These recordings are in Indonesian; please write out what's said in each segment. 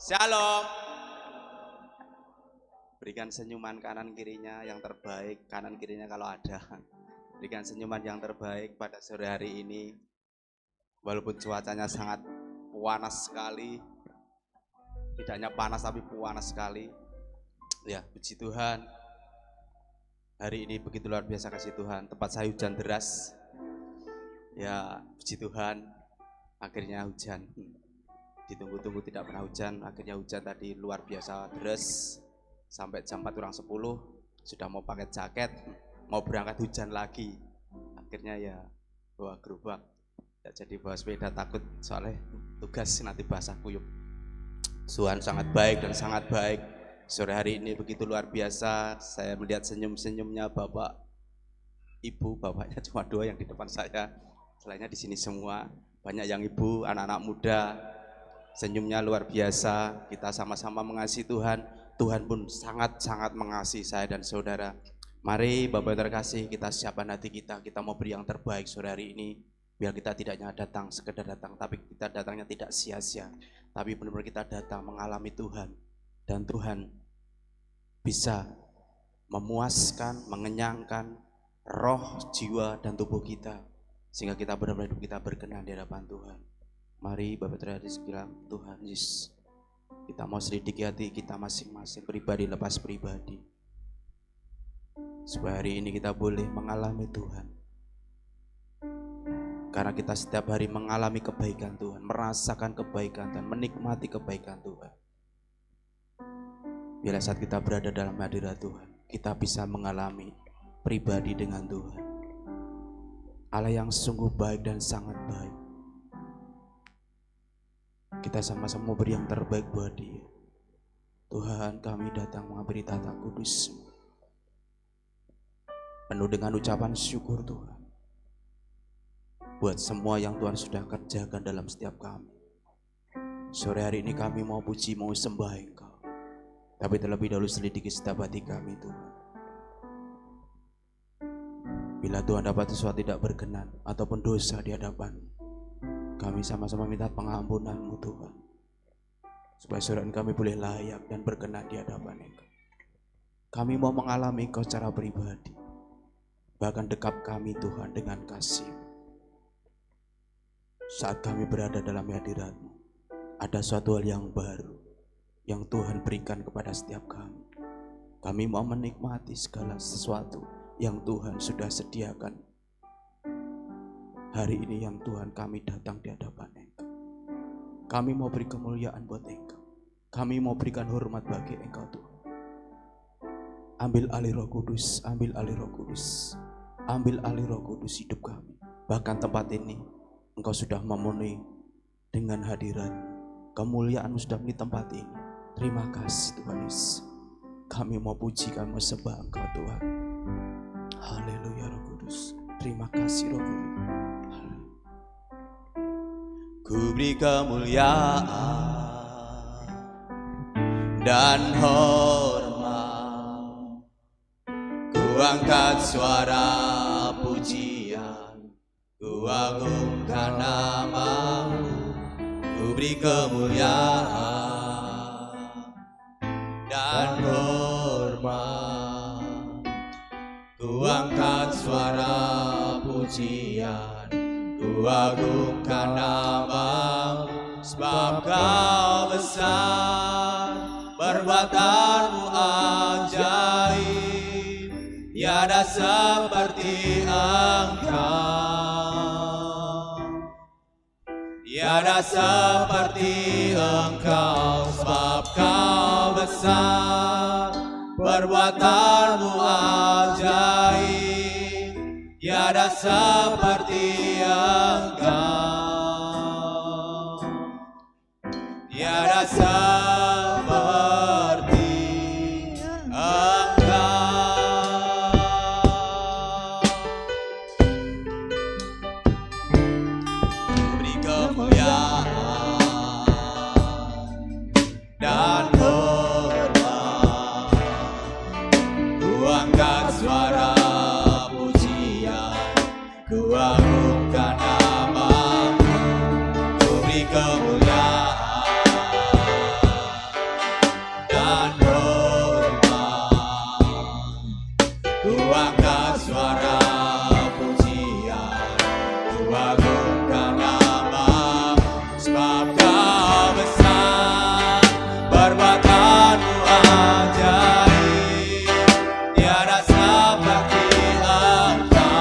Shalom. Berikan senyuman kanan kirinya yang terbaik, kanan kirinya kalau ada. Berikan senyuman yang terbaik pada sore hari ini. Walaupun cuacanya sangat panas sekali, tidak hanya panas tapi panas sekali. Ya, puji Tuhan. Hari ini begitu luar biasa kasih Tuhan. Tempat saya hujan deras. Ya, puji Tuhan. Akhirnya hujan. Ditunggu-tunggu tidak pernah hujan. Akhirnya hujan tadi luar biasa deras. Sampai jam 4 kurang 10 sudah mau pakai jaket, mau berangkat hujan lagi. Akhirnya ya bawa gerobak. Ya, jadi bawa sepeda takut soalnya tugas nanti basah kuyup. Tuhan sangat baik dan sangat baik. Sore hari ini begitu luar biasa. Saya melihat senyum-senyumnya Bapak, Ibu, bapaknya cuma 2 yang di depan saya. Selainnya di sini semua banyak yang ibu, anak-anak muda. Senyumnya luar biasa. Kita sama-sama mengasihi Tuhan. Tuhan pun sangat-sangat mengasihi saya dan saudara. Mari Bapak terkasih, kita siapkan hati kita. Kita mau beri yang terbaik sore hari ini. Biar kita tidak hanya datang, sekedar datang, tapi kita datangnya tidak sia-sia. Tapi benar-benar kita datang mengalami Tuhan. Dan Tuhan bisa memuaskan, mengenyangkan roh, jiwa, dan tubuh kita. Sehingga kita benar-benar hidup kita berkenan di hadapan Tuhan. Mari Bapak terkasih bilang, Tuhan Yesus. Kita mau selidiki hati kita masing-masing, pribadi lepas pribadi. Supaya hari ini kita boleh mengalami Tuhan. Karena kita setiap hari mengalami kebaikan Tuhan, merasakan kebaikan dan menikmati kebaikan Tuhan. Bila saat kita berada dalam hadirat Tuhan, kita bisa mengalami pribadi dengan Tuhan. Allah yang sungguh baik dan sangat baik. Kita sama-sama beri yang terbaik buat Dia. Tuhan, kami datang mengabdi tata kudus penuh dengan ucapan syukur Tuhan buat semua yang Tuhan sudah kerjakan dalam setiap kami. Sore hari ini kami mau puji, mau sembah Engkau. Tapi terlebih dahulu selidiki setiap hati kami Tuhan. Bila Tuhan dapat sesuatu tidak berkenan ataupun dosa di hadapan, kami sama-sama minta pengampunan-Mu Tuhan. Supaya sore ini kami boleh layak dan berkenan di hadapan Engkau. Kami mau mengalami Engkau secara pribadi. Bahkan dekap kami Tuhan dengan kasih. Saat kami berada dalam hadirat-Mu, ada suatu hal yang baru yang Tuhan berikan kepada setiap kami. Kami mau menikmati segala sesuatu yang Tuhan sudah sediakan. Hari ini yang Tuhan kami datang di hadapan Engkau. Kami mau beri kemuliaan buat Engkau. Kami mau berikan hormat bagi Engkau Tuhan. Ambil alih Roh Kudus, ambil alih Roh Kudus. Ambil alih Roh Kudus hidup kami. Bahkan tempat ini Engkau sudah memenuhi dengan hadirat. Kemuliaan-Mu sudah di tempat ini. Terima kasih Tuhan Yesus. Kami mau puji, kami mau sembah Engkau Tuhan. Haleluya Roh Kudus. Terima kasih Roh Kudus. Ku beri kemuliaan dan hormat. Ku angkat suara pujian, ku agungkan nama-Mu. Ku beri kemuliaan dan hormat. Ku angkat suara pujian, ku agungkan nama-Mu. Sebab Kau besar, perbuatan-Mu ajaib, tiada seperti Engkau. Tiada seperti Engkau. Sebab Kau besar, perbuatan-Mu ajaib, tiada seperti Engkau. Tiada seperti Engkau. Beri kemuliaan dan hormat. Ku angkat suara pujian, ku agungkan nama-Mu. Ku beri kemuliaan Engkau besar, perbuatanmu ajaib, tiada seperti Engkau,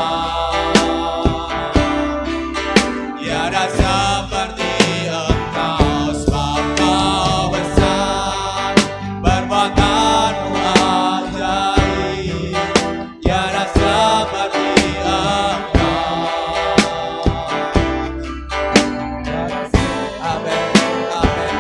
tiada seperti Engkau, sebab Kau besar, perbuatanmu ajaib, tiada seperti Engkau. Amin, amin.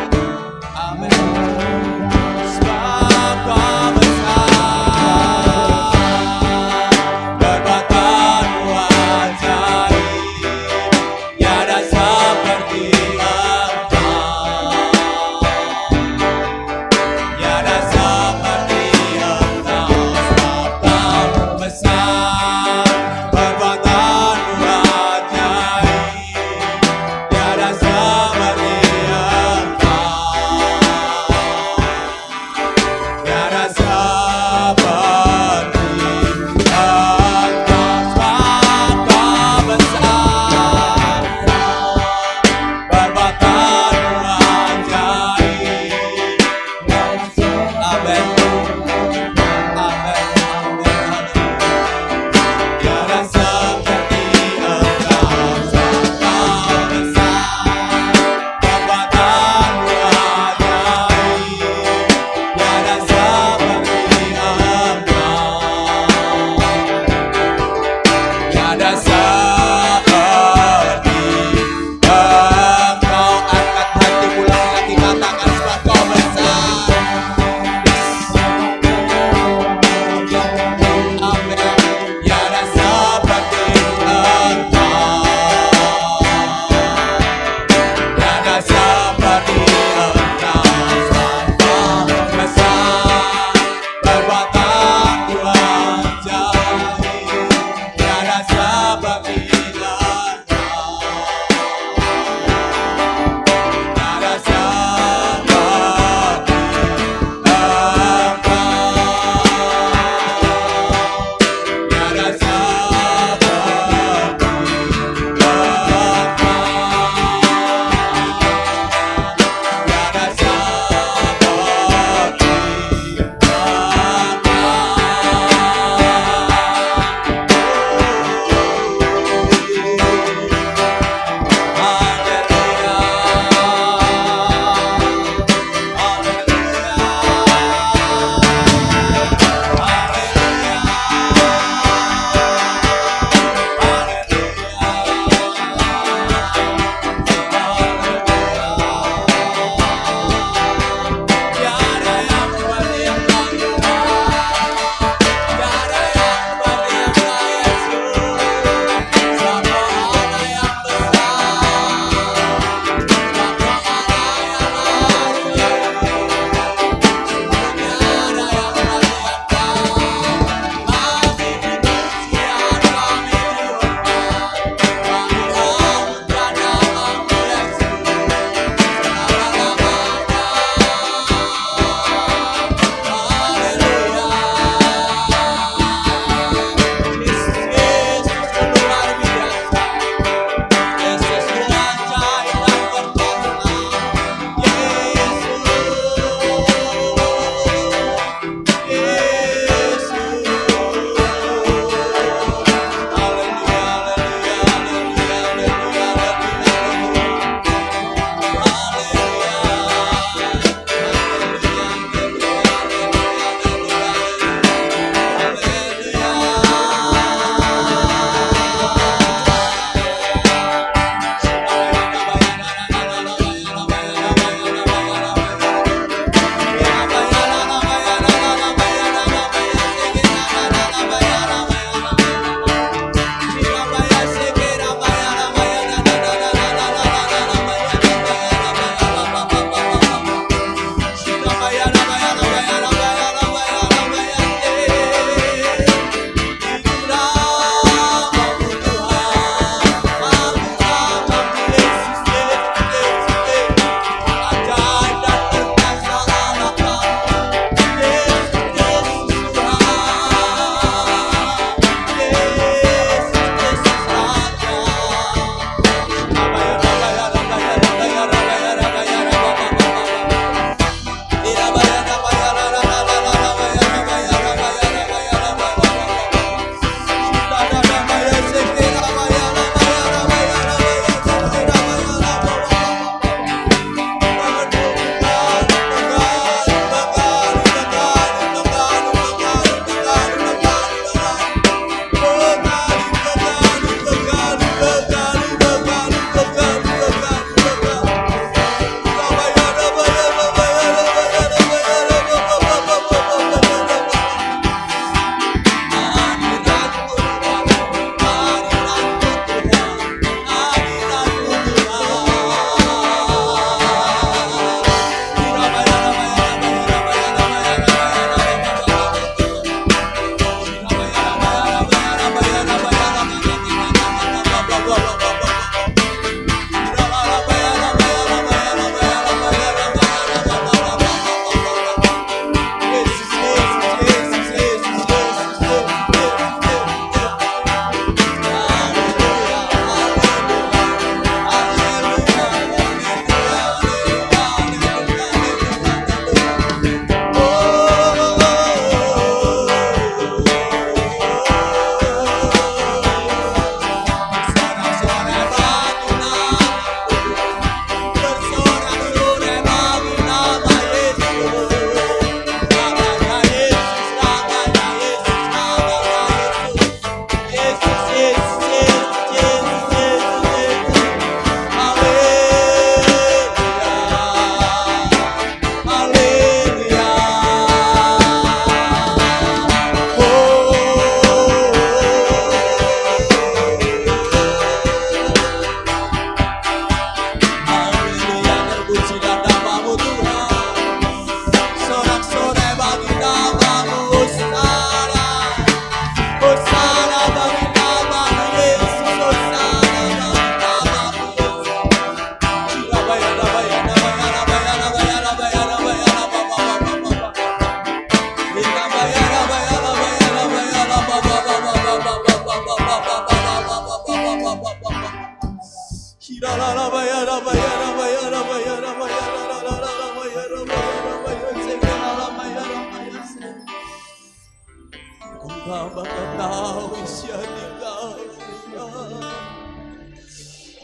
hamba ketahui siapa kau.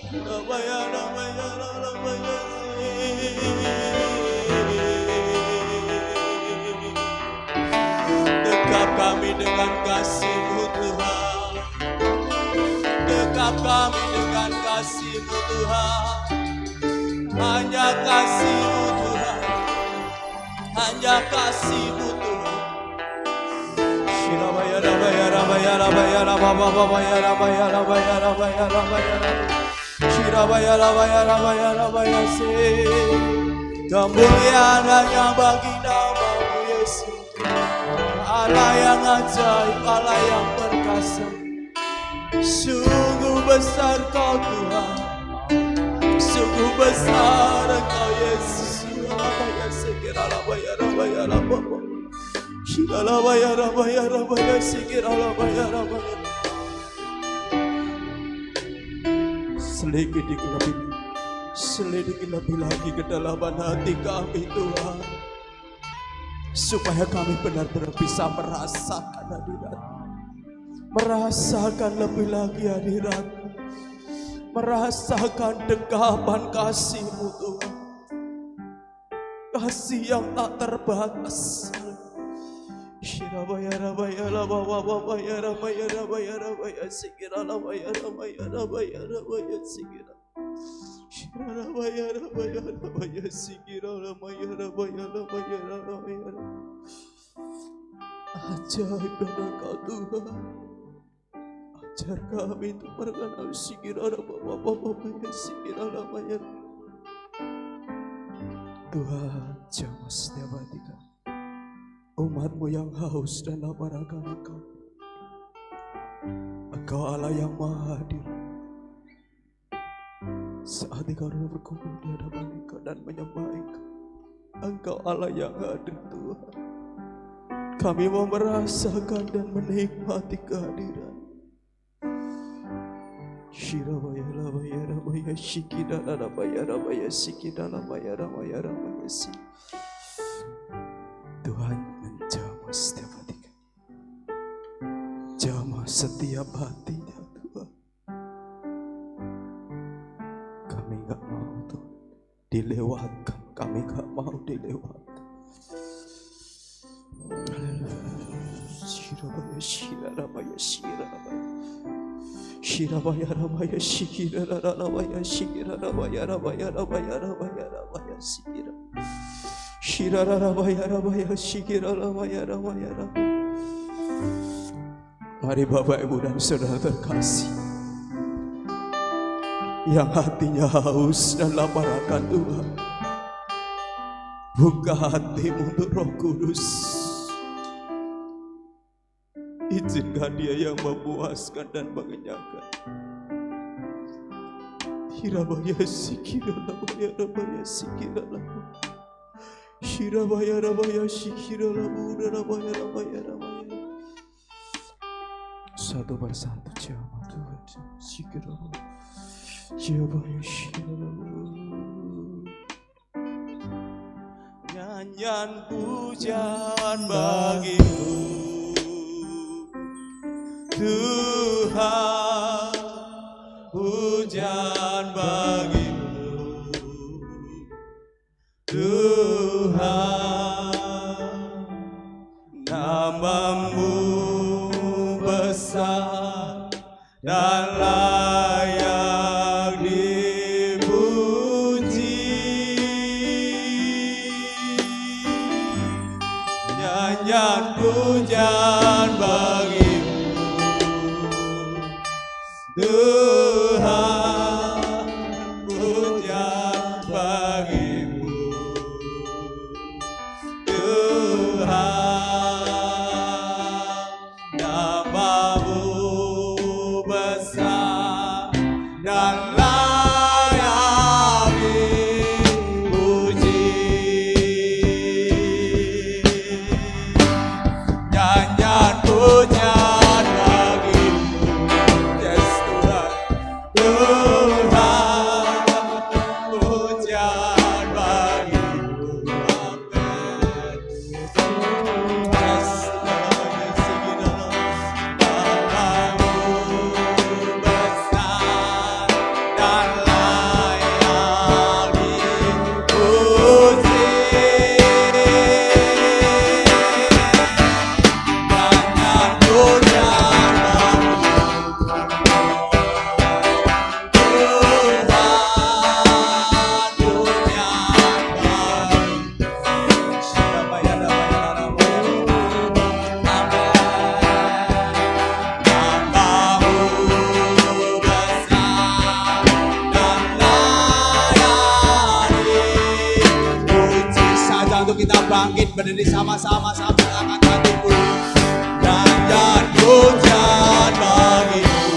Ramaya, ramaya, ramaya. Dekap kami dengan kasih-Mu Tuhan. Dekap kami dengan kasih-Mu Tuhan. Hanya kasih-Mu Tuhan. Hanya kasih-Mu Tuhan. Shirabaya, rabaya, rabaya, rabaya, rabaya, rabaya, rabaya, rabaya, rabaya. Shirabaya, rabaya, rabaya, rabaya, kemuliaan hanya bagi nama-Mu Yesus. Allah yang ajaib, Allah yang perkasa. Sungguh besar Kau Tuhan. Sungguh besar Engkau Yesus. Rabaya, sikir, rabaya, rabaya, rabaya. Shirabaya, rabaya, rabaya, sikir, rabaya, rabaya. Selidiki lebih lagi ke dalaman hati kami Tuhan, supaya kami benar-benar bisa merasakan hadirat, merasakan lebih lagi hadirat, merasakan dekapan kasih-Mu Tuhan, kasih yang tak terbatas. Shirabaya, rabaya, rabaya, rabaya, rabaya, rabaya, sikira, rabaya, rabaya, rabaya, rabaya, sikira. Shirabaya, rabaya, rabaya, sikira, rabaya, rabaya, rabaya, rabaya. Ajaib dan Engkau Tuhan. Ajar kami untuk mengenal sikira, rabaya, sikira, rabaya. Tuhan, jamah setiap hati kami. Umat-Mu yang haus dan lapar akan Engkau. Engkau Allah yang maha hadir. Saat Engkau berkumpul di hadapan Engkau dan menyembah Engkau, Engkau Allah yang hadir Tuhan. Kami mau merasakan dan menikmati kehadiran. Shirabaya, rabaya, rabaya, shikida, rabaya, rabaya, shikida, rabaya, rabaya, rabaya, shikida. Tuhan menjamah setiap hati kami. Jamah setiap hatinya Tuhan. Kami gak mau Tuhan dilewatkan. Kami gak mau dilewatkan. Shirabaya, shirabaya, shirabaya. Shirabaya, rabaya, shirabaya, shirabaya, rabaya, rabaya, rabaya, rabaya, shirabaya. Shirarabaya, rabaya, shirarabaya, rabaya, rabaya. Mari Bapak, Ibu dan Saudara terkasih, yang hatinya haus dan lapar akan Tuhan, buka hatimu untuk Roh Kudus. Izinkan Dia yang memuaskan dan mengenyangkan. Hirabaya, sikirabaya, rabaya, sikirabaya. Shirabaya, rabaya, shikirabaya, rabaya, rabaya, rabaya. Satu persatu jamah Tuhan, shikirabaya, shirabaya, shirabaya. Nyanyian pujian bagi-Mu Tuhan, pujian bagi-Mu Tuhan, nama-Mu besar dan layak dipuji. Nyanyian pujian bagi-Mu Tuhan, pujian bagi-Mu Tuhan, nama-Mu besar dan layak dipuji. Nyanyian pujian bagi-Mu, yes Tuhan, gereja untuk kita bangkit berdiri sama-sama sambil angkat hatiku. Nyanyian pujian bagimu.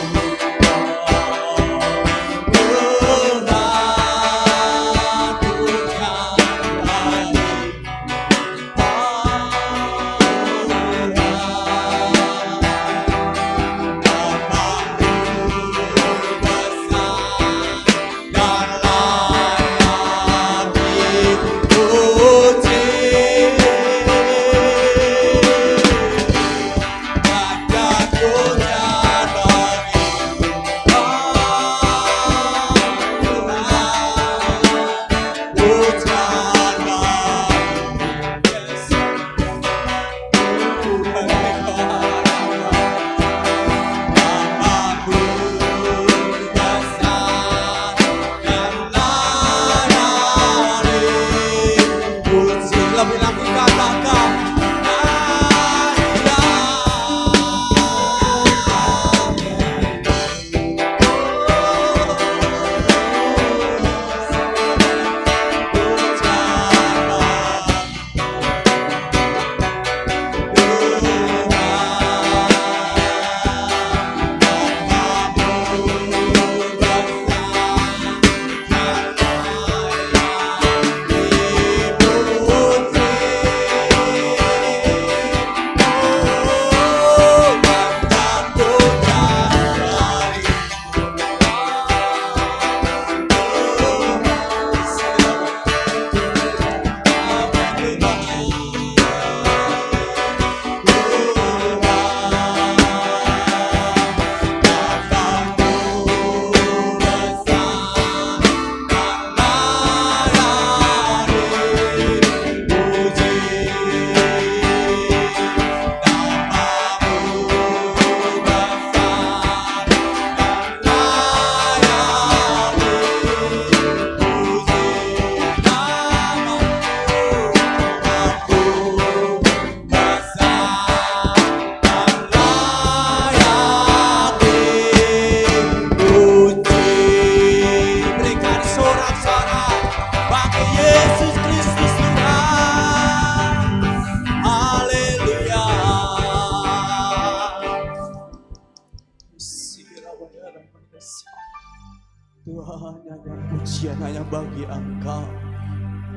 Tuhan, nyanyian pujian hanya bagi Engkau,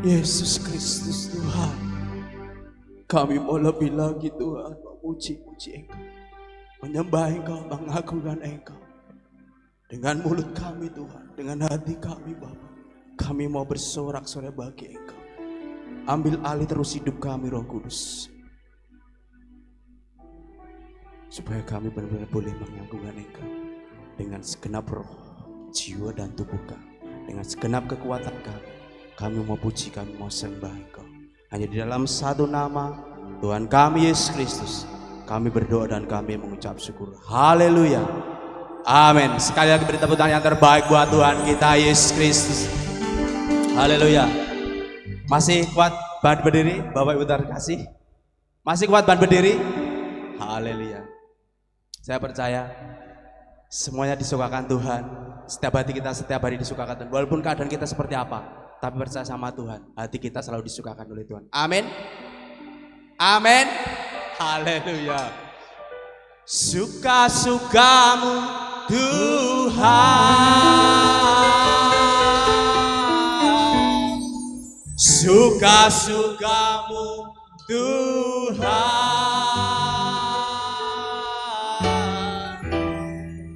Yesus Kristus Tuhan. Kami mau lebih lagi Tuhan, memuji-muji Engkau, menyembah Engkau, mengagungkan Engkau. Dengan mulut kami Tuhan, dengan hati kami Bapa, kami mau bersorak-sorai bagi Engkau. Ambil alih terus hidup kami Roh Kudus, supaya kami benar-benar boleh mengagungkan Engkau dengan segenap roh, jiwa dan tubuh kami, dengan segenap kekuatan kami. Kami mau puji, kami mau sembah Engkau. Hanya di dalam satu nama Tuhan kami Yesus Kristus kami berdoa dan kami mengucap syukur. Haleluya, amin. Sekali lagi beri tepuk tangan yang terbaik buat Tuhan kita Yesus Kristus. Haleluya. Masih kuat bahan berdiri Bapak Ibu terkasih? Masih kuat bahan berdiri? Haleluya. Saya percaya semuanya disukakan Tuhan. Setiap hati kita setiap hari disukakan Tuhan. Walaupun keadaan kita seperti apa, tapi percaya sama Tuhan, hati kita selalu disukakan oleh Tuhan. Amin. Amin. Haleluya. Suka-sukamu Tuhan, suka-sukamu Tuhan,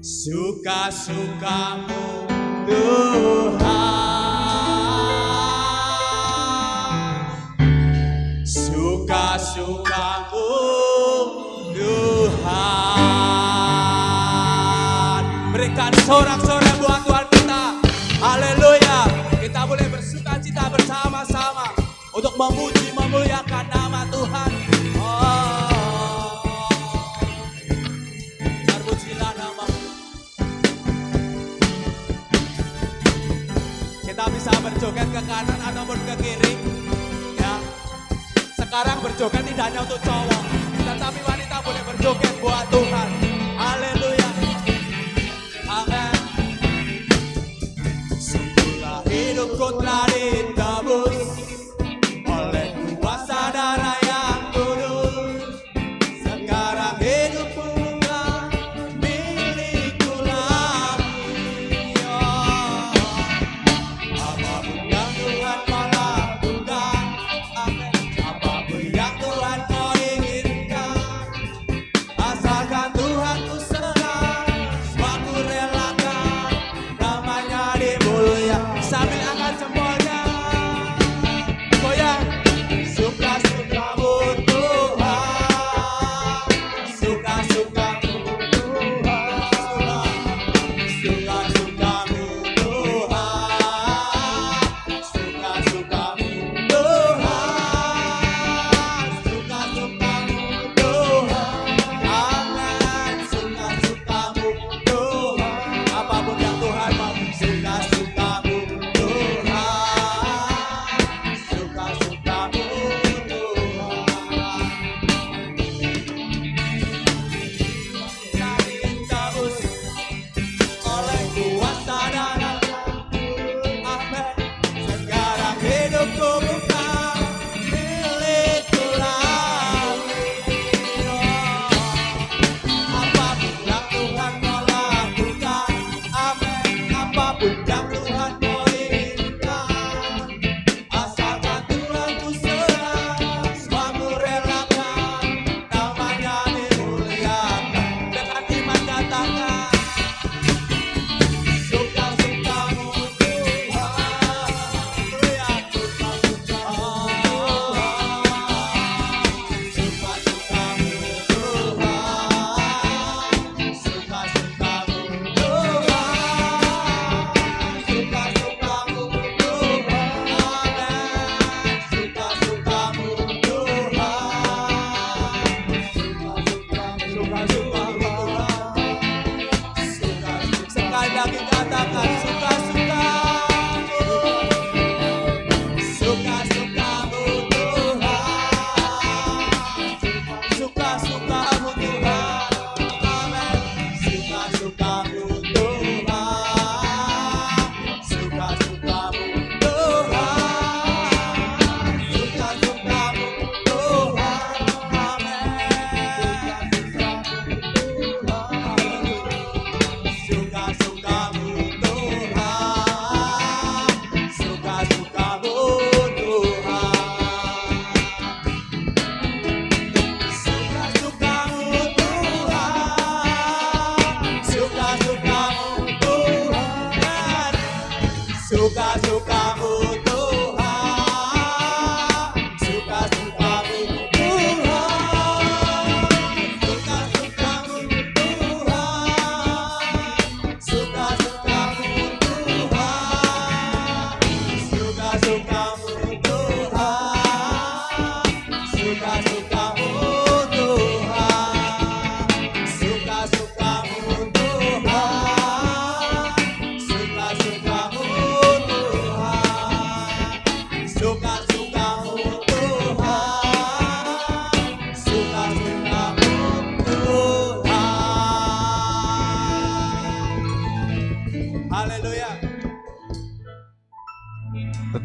suka-sukamu Tuhan, suka-sukamu Tuhan. Berikan sorak-sorai buat Tuhan kita. Haleluya. Kita boleh bersuka cita bersama-sama untuk memuji memuliakan nama Tuhan. Terpujilah nama-Mu. Kita bisa berjoget ke kanan ataupun ke kiri. Ya. Sekarang berjoget tidak hanya untuk cowok, tetapi wanita boleh berjoget buat Tuhan. Haleluya. Amin. Sungguhlah hidupku telah ditebus oleh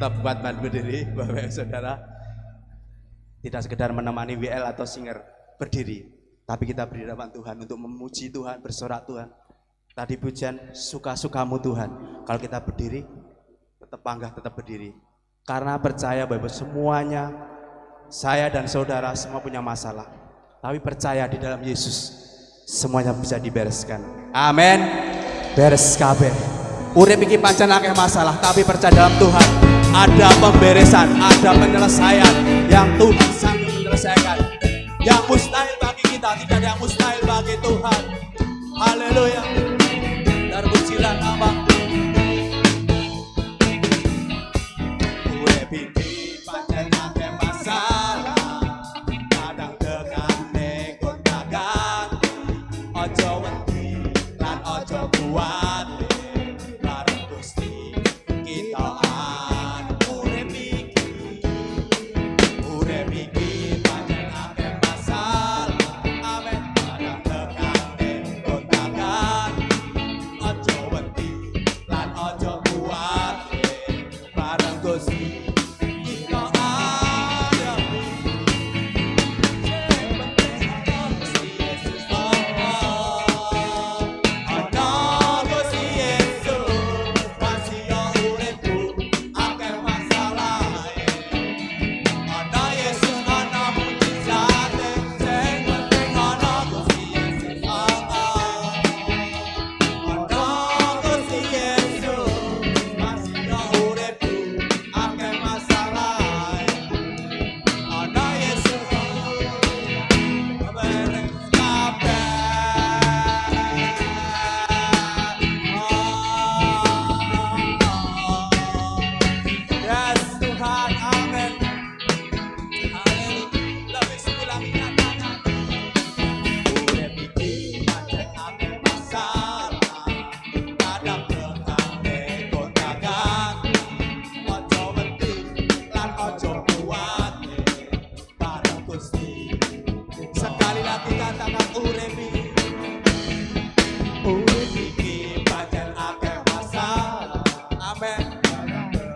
Tetap kuat dan berdiri, Bapak Ibu Saudara. Tidak sekedar menemani WL atau singer berdiri, tapi kita berdiri di hadapan Tuhan untuk memuji Tuhan, bersorak Tuhan. Tadi pujian suka-sukamu Tuhan. Kalau kita berdiri, tetap bangga, tetap berdiri. Karena percaya bahwa semuanya, saya dan saudara semua punya masalah. Tapi percaya di dalam Yesus, semuanya bisa dibereskan. Amin. Beres kabeh. Urip iki pancen akeh masalah, tapi percaya dalam Tuhan ada pemberesan, ada penyelesaian yang Tuhan sanggup menyelesaikan. Yang mustahil bagi kita, tidak ada yang mustahil bagi Tuhan. Haleluya. Terpujilah nama. Urip iki pancen akeh masalah, kadang tekane gonta-ganti. Ojo wedi lan ojo kuat.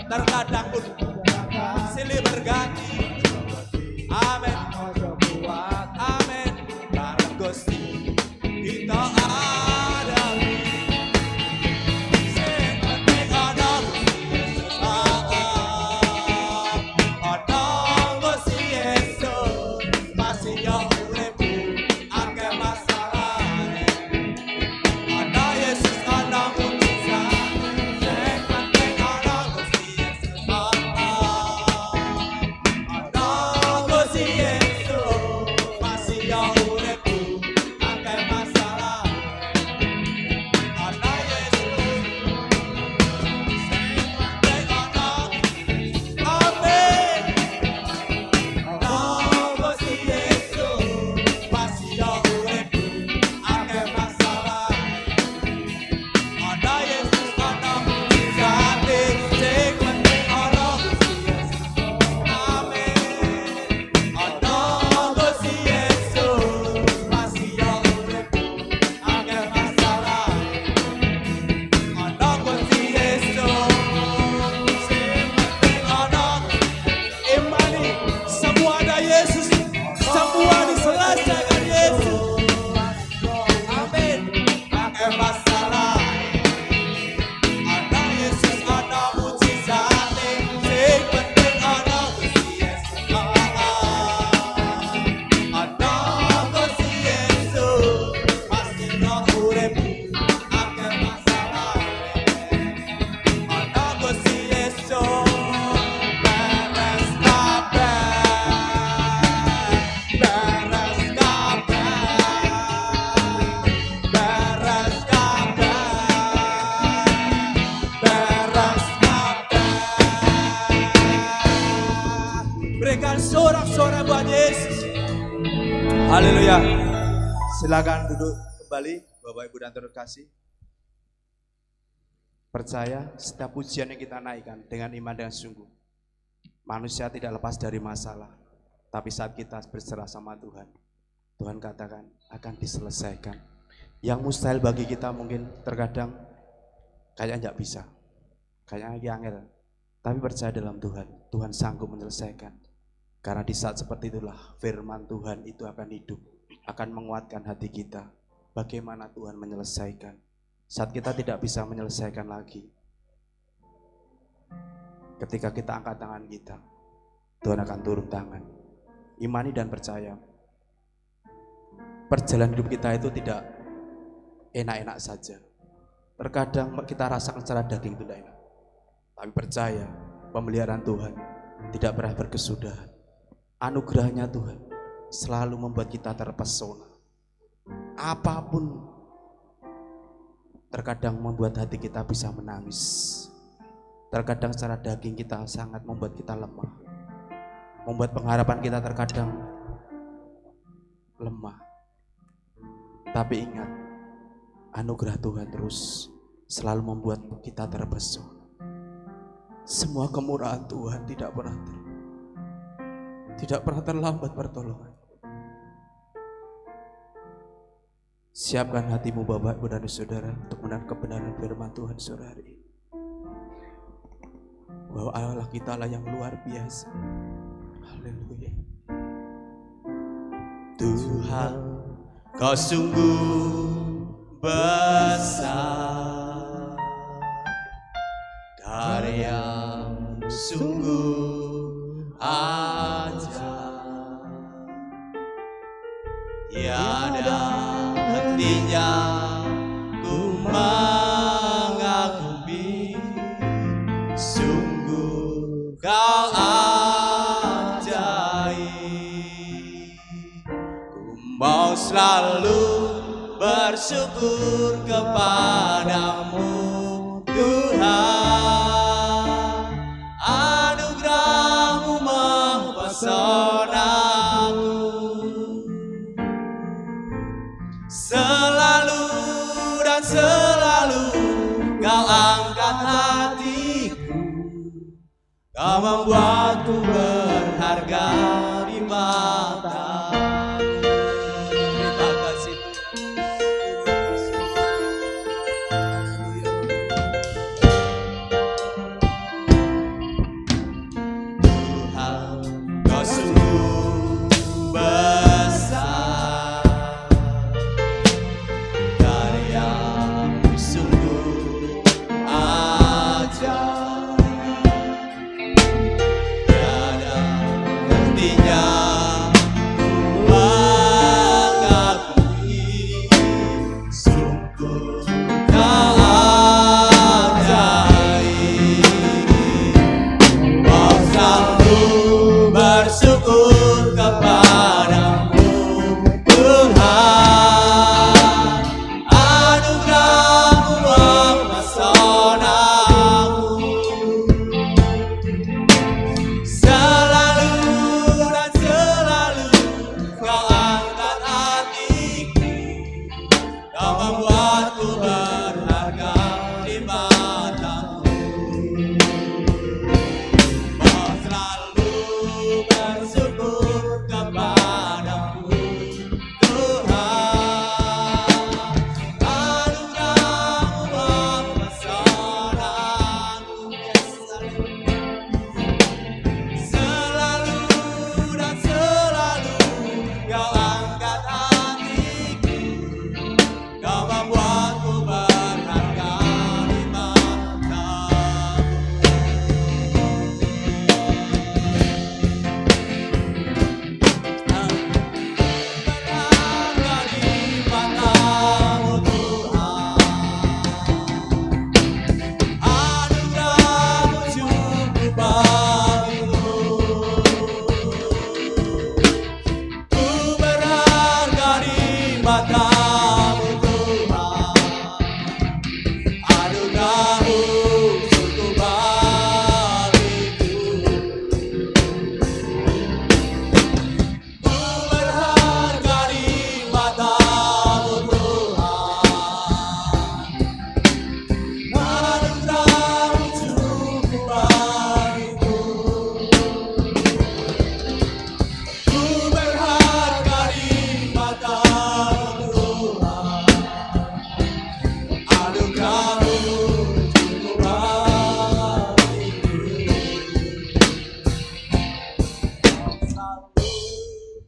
Terkadang pun silih berganti. Amin. Amin. Bareng Gusti kita ada. Sing penting ana Yesus. Ana Gusti Yesus. Masih yo uripku akeh masalah. Ana Yesus ana mujizat. Sing penting ana Gusti Yesus. Ana Gusti Yesus. Masih yo uripku akeh masalah. Ana Yesus. Sing penting ana. Amin. Ana Gusti Yesus. Masih yo uripku akeh masalah. Ana Yesus ana mujizat. Sing penting ana Gusti Yesus. Amin. Ana Gusti Yesus. Masih yo uripku akeh masalah. Ana Gusti Yesus. Sing penting ana. Imani semua ada Yesus. Semua diselesaikan Yesus. Amin. Akeh masalah. Ana Yesus ana mujizat. Sing penting ana Gusti Yesus. Ana Gusti Yesus. Masih yo uripku akeh masalah. Ana Gusti Yesus. Beres kabeh. Beres kabeh. Beres kabeh. Beres kabeh. Berikan sorak-sorai buat Yesus. Haleluya. Silakan duduk kembali, Bapak Ibu dan terkasih. Percaya setiap pujian yang kita naikkan dengan iman dan sungguh. Manusia tidak lepas dari masalah. Tapi saat kita berserah sama Tuhan, Tuhan katakan akan diselesaikan. Yang mustahil bagi kita mungkin terkadang kayaknya nggak bisa. Kayaknya lagi angel. Tapi percaya dalam Tuhan, Tuhan sanggup menyelesaikan. Karena di saat seperti itulah firman Tuhan itu akan hidup, akan menguatkan hati kita. Bagaimana Tuhan menyelesaikan saat kita tidak bisa menyelesaikan lagi. Ketika kita angkat tangan kita, Tuhan akan turun tangan. Imani dan percaya. Perjalanan hidup kita itu tidak enak-enak saja. Terkadang kita rasakan secara daging itu tidak enak. Tapi percaya, pemeliharaan Tuhan tidak pernah berkesudahan. Anugerahnya Tuhan selalu membuat kita terpesona. Apapun terkadang membuat hati kita bisa menangis. Terkadang secara daging kita sangat membuat kita lemah. Membuat pengharapan kita terkadang lemah. Tapi ingat, anugerah Tuhan terus selalu membuat kita terpesona. Semua kemurahan Tuhan tidak pernah terlambat pertolongan. Siapkan hatimu Bapak, Ibu, dan Saudara untuk mendengar kebenaran firman Tuhan sore hari ini. Bahwa Allah kita lah yang luar biasa. Haleluya. Tuhan, Kau sungguh besar, karya-Mu sungguh ajaib, tiada hentinya ku mengagumi, sungguh Kau ajaib. Ku mau selalu bersyukur kepadamu Tuhan, anugerah-Mu mempesonaku. Selalu dan selalu Kau angkat hatiku, Kau membuatku berharga di mata-Mu. Terima kasih Tuhan, Kau sungguh besar, karya-Mu sungguh ajaib, tiada hentinya ku mengagumi, sungguh Kau ajaib. Mau selalu bersyukur kepadamu Tuhan, anugerah-Mu mempesonaku. Selalu dan selalu Kau angkat hatiku, Kau membuatku berharga di mata-Mu. Mau selalu bersyukur kepadamu Tuhan, anugerah-Mu mempesonaku. Selalu dan selalu Kau angkat hatiku, Kau membuatku berharga di mata-Mu.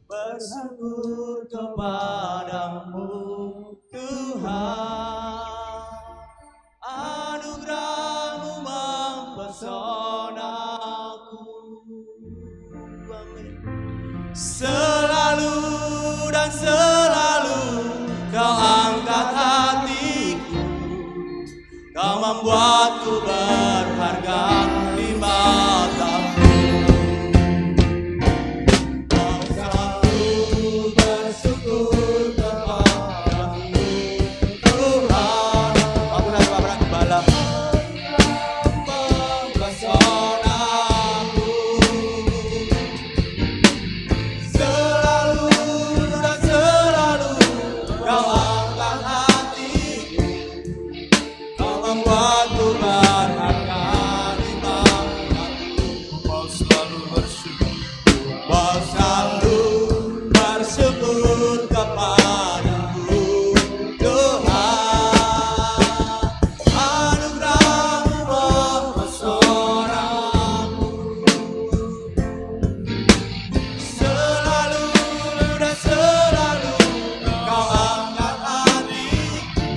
bersyukur kepadamu Tuhan, anugerah-Mu mempesonaku. Amin. Selalu dan selalu Kau angkat hatiku, Kau membuatku berharga di mata-Mu. Kau selalu bersyukur kepadamu Tuhan. Aku dan Bapak Gembala mempesonaku. Selalu dan selalu Kau angkat hatiku, Kau membuatku berharga di mata-Mu. Kau selalu bersyukur, Kau selalu bersyukur kepadamu Tuhan, anugerah-Mu mempesonaku. Selalu dan selalu Kau angkat hatiku,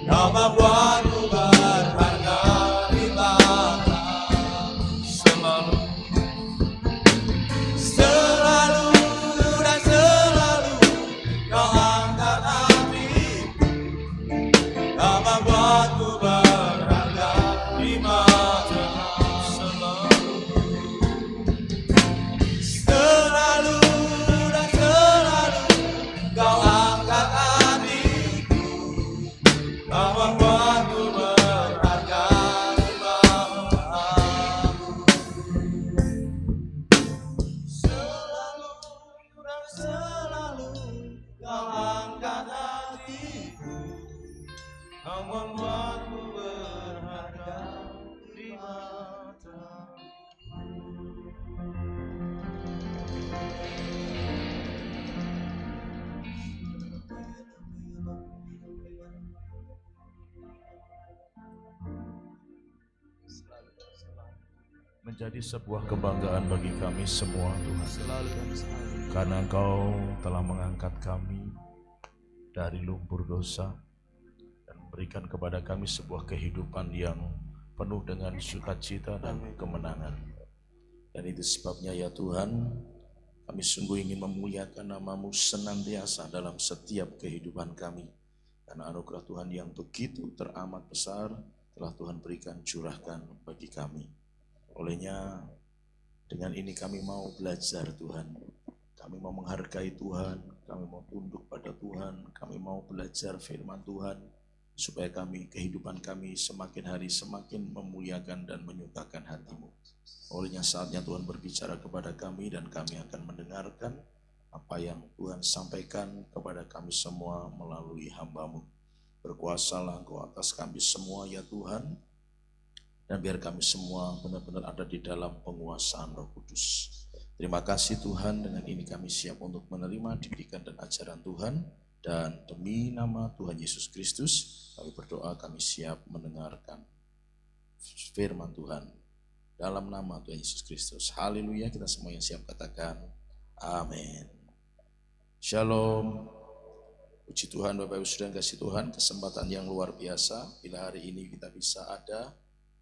Kau membuatku berharga di mata-Mu. Selalu dan selalu Kau angkat hatiku, Kau membuatku berharga di mata-Mu. Selalu dan selalu Kau angkat hatiku, Kau membuatku berharga di mata-Mu. Selalu dan selalu Kau angkat hatiku, Kau membuatku berharga di mata-Mu. Menjadi sebuah kebanggaan bagi kami semua Tuhan, Selalu dan selalu karena Engkau telah mengangkat kami dari lumpur dosa dan memberikan kepada kami sebuah kehidupan yang penuh dengan sukacita dan kemenangan. Dan itu sebabnya ya Tuhan, kami sungguh ingin memuliakan nama-Mu senantiasa dalam setiap kehidupan kami, karena anugerah Tuhan yang begitu teramat besar telah Tuhan berikan curahkan bagi kami. Olehnya dengan ini kami mau belajar Tuhan, kami mau menghargai Tuhan, kami mau tunduk pada Tuhan, kami mau belajar firman Tuhan, supaya kehidupan kami semakin hari semakin memuliakan dan menyukakan hati-Mu. Olehnya saatnya Tuhan berbicara kepada kami dan kami akan mendengarkan apa yang Tuhan sampaikan kepada kami semua melalui hamba-Mu. Berkuasalah Engkau atas kami semua ya Tuhan, dan biar kami semua benar-benar ada di dalam penguasaan Roh Kudus. Terima kasih Tuhan, dengan ini kami siap untuk menerima didikan dan ajaran Tuhan. Dan demi nama Tuhan Yesus Kristus, kami berdoa, kami siap mendengarkan firman Tuhan. Dalam nama Tuhan Yesus Kristus. Haleluya, kita semua yang siap katakan amin. Shalom. Puji Tuhan Bapak Ibu Saudara yang kasih Tuhan, kesempatan yang luar biasa bila hari ini kita bisa ada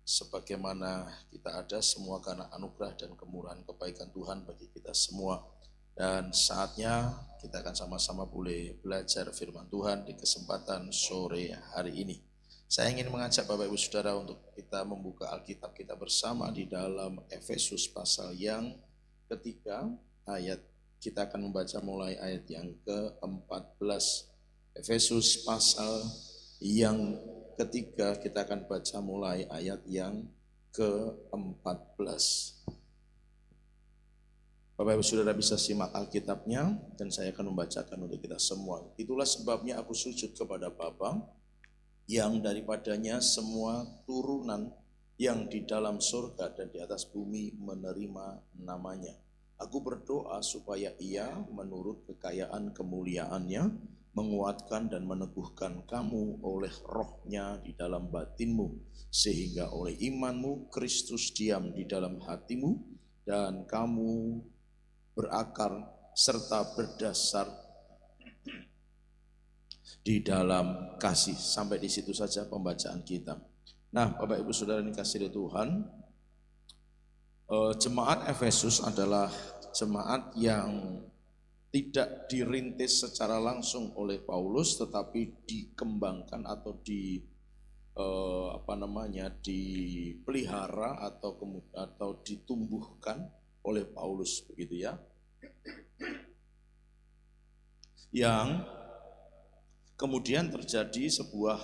sebagaimana kita ada semua karena anugerah dan kemurahan kebaikan Tuhan bagi kita semua. Dan saatnya kita akan sama-sama boleh belajar firman Tuhan di kesempatan sore hari ini. Saya ingin mengajak Bapak Ibu Saudara untuk kita membuka Alkitab kita bersama di dalam Efesus pasal yang ketiga, ayat kita akan membaca mulai ayat yang ke-14. Efesus pasal yang ketiga, kita akan baca mulai ayat yang ke-14. Bapak Ibu Saudara bisa simak Alkitabnya dan saya akan membacakan untuk kita semua. Itulah sebabnya aku sujud kepada Bapa, yang daripadanya semua turunan yang di dalam surga dan di atas bumi menerima namanya. Aku berdoa supaya Ia menurut kekayaan kemuliaannya menguatkan dan meneguhkan kamu oleh Roh-Nya di dalam batinmu, sehingga oleh imanmu Kristus diam di dalam hatimu dan kamu berakar, serta berdasar di dalam kasih. Sampai di situ saja pembacaan kita. Nah, Bapak Ibu Saudara yang dikasihi Tuhan, jemaat Efesus adalah jemaat yang tidak dirintis secara langsung oleh Paulus, tetapi dikembangkan atau dipelihara atau ditumbuhkan oleh Paulus, begitu ya. Yang kemudian terjadi sebuah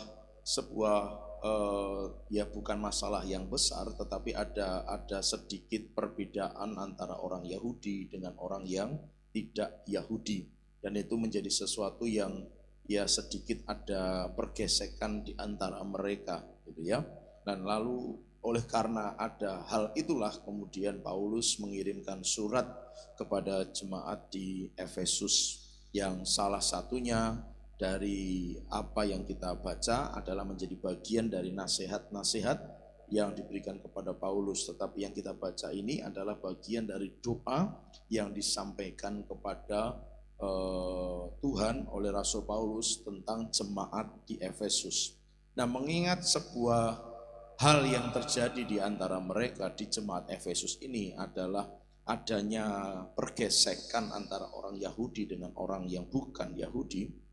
ya bukan masalah yang besar, tetapi ada sedikit perbedaan antara orang Yahudi dengan orang yang tidak Yahudi, dan itu menjadi sesuatu yang ya sedikit ada pergesekan di antara mereka, gitu ya. Dan lalu oleh karena ada hal itulah kemudian Paulus mengirimkan surat kepada jemaat di Efesus, yang salah satunya dari apa yang kita baca adalah menjadi bagian dari nasihat-nasihat yang diberikan kepada Paulus. Tetapi yang kita baca ini adalah bagian dari doa yang disampaikan kepada Tuhan oleh Rasul Paulus tentang jemaat di Efesus. Nah, mengingat sebuah hal yang terjadi di antara mereka di jemaat Efesus ini adalah adanya pergesekan antara orang Yahudi dengan orang yang bukan Yahudi.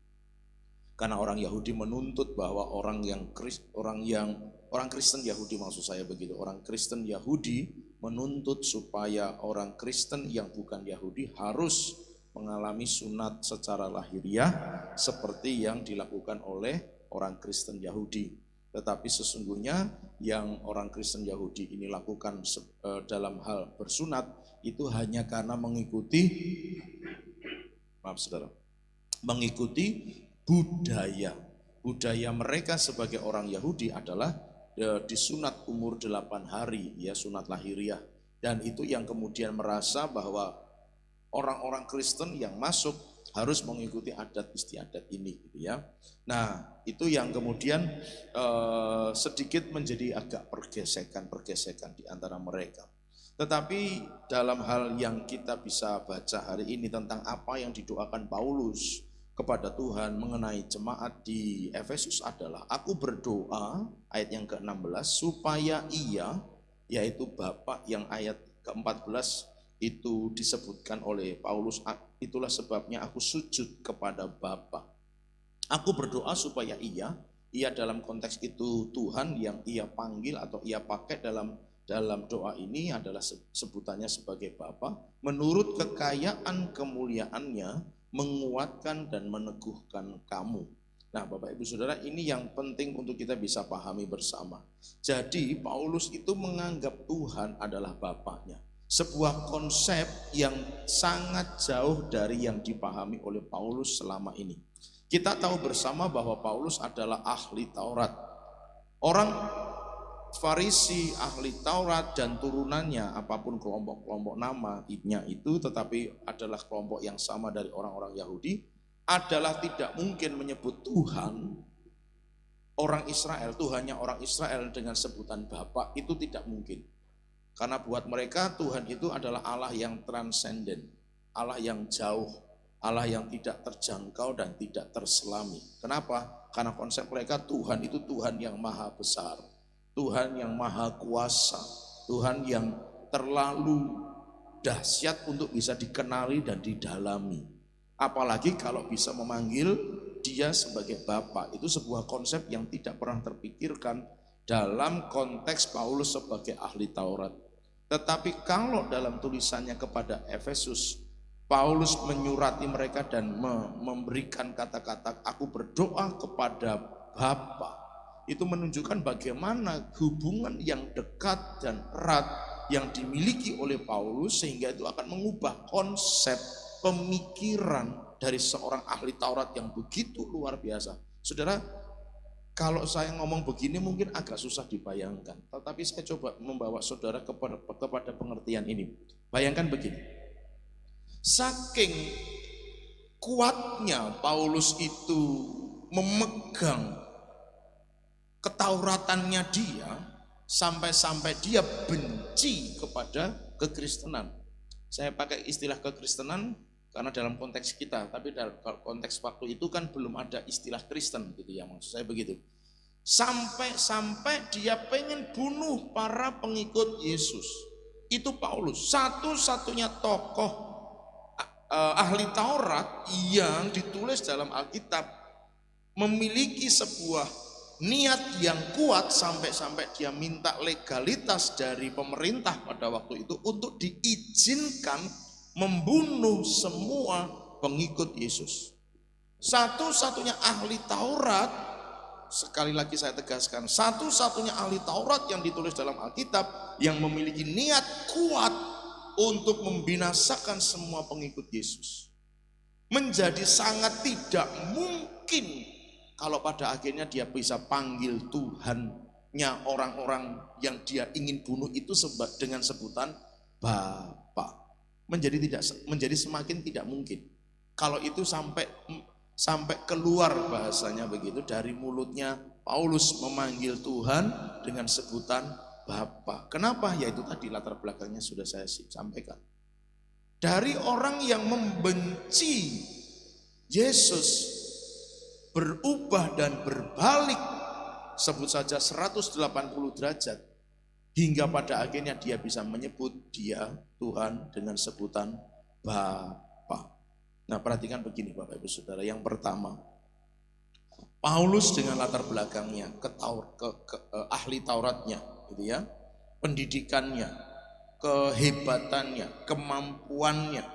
Karena orang Yahudi menuntut bahwa orang Kristen Yahudi, maksud saya begitu, orang Kristen Yahudi menuntut supaya orang Kristen yang bukan Yahudi harus mengalami sunat secara lahiriah seperti yang dilakukan oleh orang Kristen Yahudi. Tetapi sesungguhnya yang orang Kristen Yahudi ini lakukan dalam hal bersunat itu hanya karena mengikuti budaya mereka sebagai orang Yahudi adalah disunat umur 8 hari, ya, sunat lahiriah. Dan itu yang kemudian merasa bahwa orang-orang Kristen yang masuk harus mengikuti adat istiadat ini, gitu ya. Nah, itu yang kemudian sedikit menjadi agak pergesekan di antara mereka. Tetapi dalam hal yang kita bisa baca hari ini tentang apa yang didoakan Paulus kepada Tuhan mengenai jemaat di Efesus adalah, aku berdoa, ayat yang ke-16, supaya ia, yaitu Bapa, yang ayat ke-14 itu disebutkan oleh Paulus, itulah sebabnya aku sujud kepada Bapa. Aku berdoa supaya ia dalam konteks itu Tuhan yang ia panggil atau ia pakai dalam doa ini adalah sebutannya sebagai Bapa, menurut kekayaan kemuliaannya menguatkan dan meneguhkan kamu. Nah, Bapak Ibu Saudara, ini yang penting untuk kita bisa pahami bersama. Jadi Paulus itu menganggap Tuhan adalah Bapaknya. Sebuah konsep yang sangat jauh dari yang dipahami oleh Paulus selama ini. Kita tahu bersama bahwa Paulus adalah ahli Taurat. Orang Farisi, ahli Taurat dan turunannya, apapun kelompok-kelompok namanya itu, tetapi adalah kelompok yang sama dari orang-orang Yahudi, adalah tidak mungkin menyebut Tuhan orang Israel, Tuhannya orang Israel dengan sebutan Bapa, itu tidak mungkin. Karena buat mereka Tuhan itu adalah Allah yang transenden, Allah yang jauh, Allah yang tidak terjangkau dan tidak terselami. Kenapa? Karena konsep mereka Tuhan itu Tuhan yang maha besar, Tuhan yang maha kuasa, Tuhan yang terlalu dahsyat untuk bisa dikenali dan didalami. Apalagi kalau bisa memanggil dia sebagai Bapa. Itu sebuah konsep yang tidak pernah terpikirkan dalam konteks Paulus sebagai ahli Taurat. Tetapi kalau dalam tulisannya kepada Efesus, Paulus menyurati mereka dan memberikan kata-kata aku berdoa kepada Bapa, itu menunjukkan bagaimana hubungan yang dekat dan erat yang dimiliki oleh Paulus, sehingga itu akan mengubah konsep pemikiran dari seorang ahli Taurat yang begitu luar biasa. Saudara, kalau saya ngomong begini mungkin agak susah dibayangkan, tetapi saya coba membawa saudara kepada pengertian ini. Bayangkan begini, saking kuatnya Paulus itu memegang ketauratannya dia, sampai-sampai dia benci kepada kekristenan. Saya pakai istilah kekristenan karena dalam konteks kita, tapi dalam konteks waktu itu kan belum ada istilah Kristen gitu ya, maksud saya begitu. Sampai dia pengen bunuh para pengikut Yesus. Itu Paulus, satu-satunya tokoh ahli Taurat yang ditulis dalam Alkitab memiliki sebuah niat yang kuat sampai dia minta legalitas dari pemerintah pada waktu itu untuk diizinkan membunuh semua pengikut Yesus. Satu-satunya ahli Taurat, sekali lagi saya tegaskan, satu-satunya ahli Taurat yang ditulis dalam Alkitab yang memiliki niat kuat untuk membinasakan semua pengikut Yesus. Menjadi sangat tidak mungkin kalau pada akhirnya dia bisa panggil Tuhannya orang-orang yang dia ingin bunuh itu dengan sebutan Bapa. Menjadi semakin tidak mungkin. Kalau itu sampai keluar bahasanya begitu dari mulutnya Paulus memanggil Tuhan dengan sebutan Bapa. Kenapa? Ya itu tadi latar belakangnya sudah saya sampaikan. Dari orang yang membenci Yesus berubah dan berbalik, sebut saja 180 derajat, hingga pada akhirnya dia bisa menyebut dia Tuhan dengan sebutan Bapa. Nah, perhatikan begini Bapak Ibu Saudara. Yang pertama, Paulus dengan latar belakangnya, ahli Tauratnya, gitu ya, pendidikannya, kehebatannya, kemampuannya,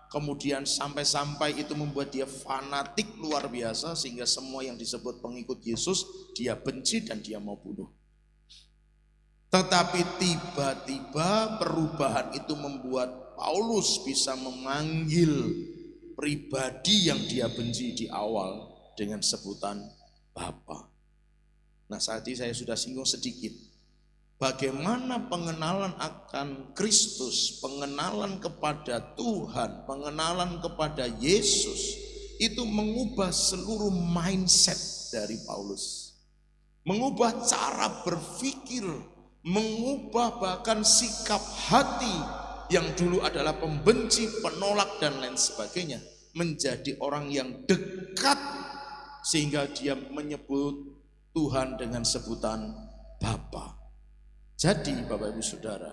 kemudian sampai itu membuat dia fanatik luar biasa sehingga semua yang disebut pengikut Yesus dia benci dan dia mau bunuh. Tetapi tiba-tiba perubahan itu membuat Paulus bisa memanggil pribadi yang dia benci di awal dengan sebutan Bapa. Nah, saat ini saya sudah singgung sedikit bagaimana pengenalan akan Kristus, pengenalan kepada Tuhan, pengenalan kepada Yesus itu mengubah seluruh mindset dari Paulus. Mengubah cara berpikir, mengubah bahkan sikap hati yang dulu adalah pembenci, penolak dan lain sebagainya menjadi orang yang dekat sehingga dia menyebut Tuhan dengan sebutan Bapa. Jadi Bapak Ibu Saudara,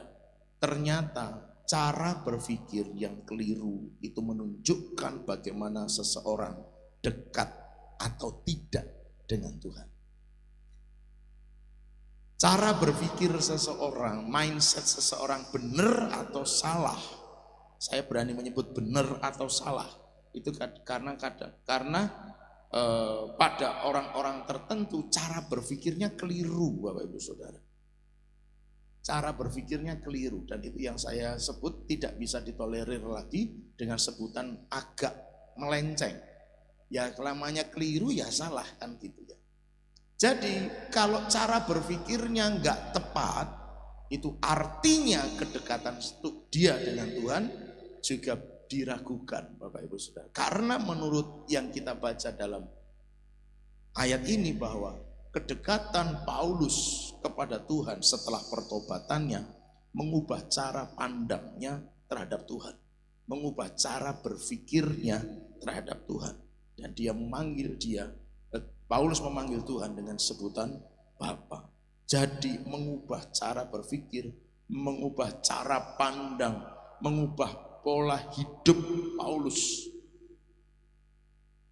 ternyata cara berpikir yang keliru itu menunjukkan bagaimana seseorang dekat atau tidak dengan Tuhan. Cara berpikir seseorang, mindset seseorang benar atau salah. Saya berani menyebut benar atau salah. Itu karena pada orang-orang tertentu cara berpikirnya keliru Bapak Ibu Saudara. Cara berpikirnya keliru dan itu yang saya sebut tidak bisa ditolerir lagi dengan sebutan agak melenceng. Ya namanya keliru ya salah kan gitu ya. Jadi kalau cara berpikirnya enggak tepat, itu artinya kedekatan dia dengan Tuhan juga diragukan Bapak Ibu Saudara. Karena menurut yang kita baca dalam ayat ini bahwa kedekatan Paulus kepada Tuhan setelah pertobatannya mengubah cara pandangnya terhadap Tuhan, mengubah cara berpikirnya terhadap Tuhan, dan Paulus memanggil Tuhan dengan sebutan Bapa. Jadi mengubah cara berpikir, mengubah cara pandang, mengubah pola hidup Paulus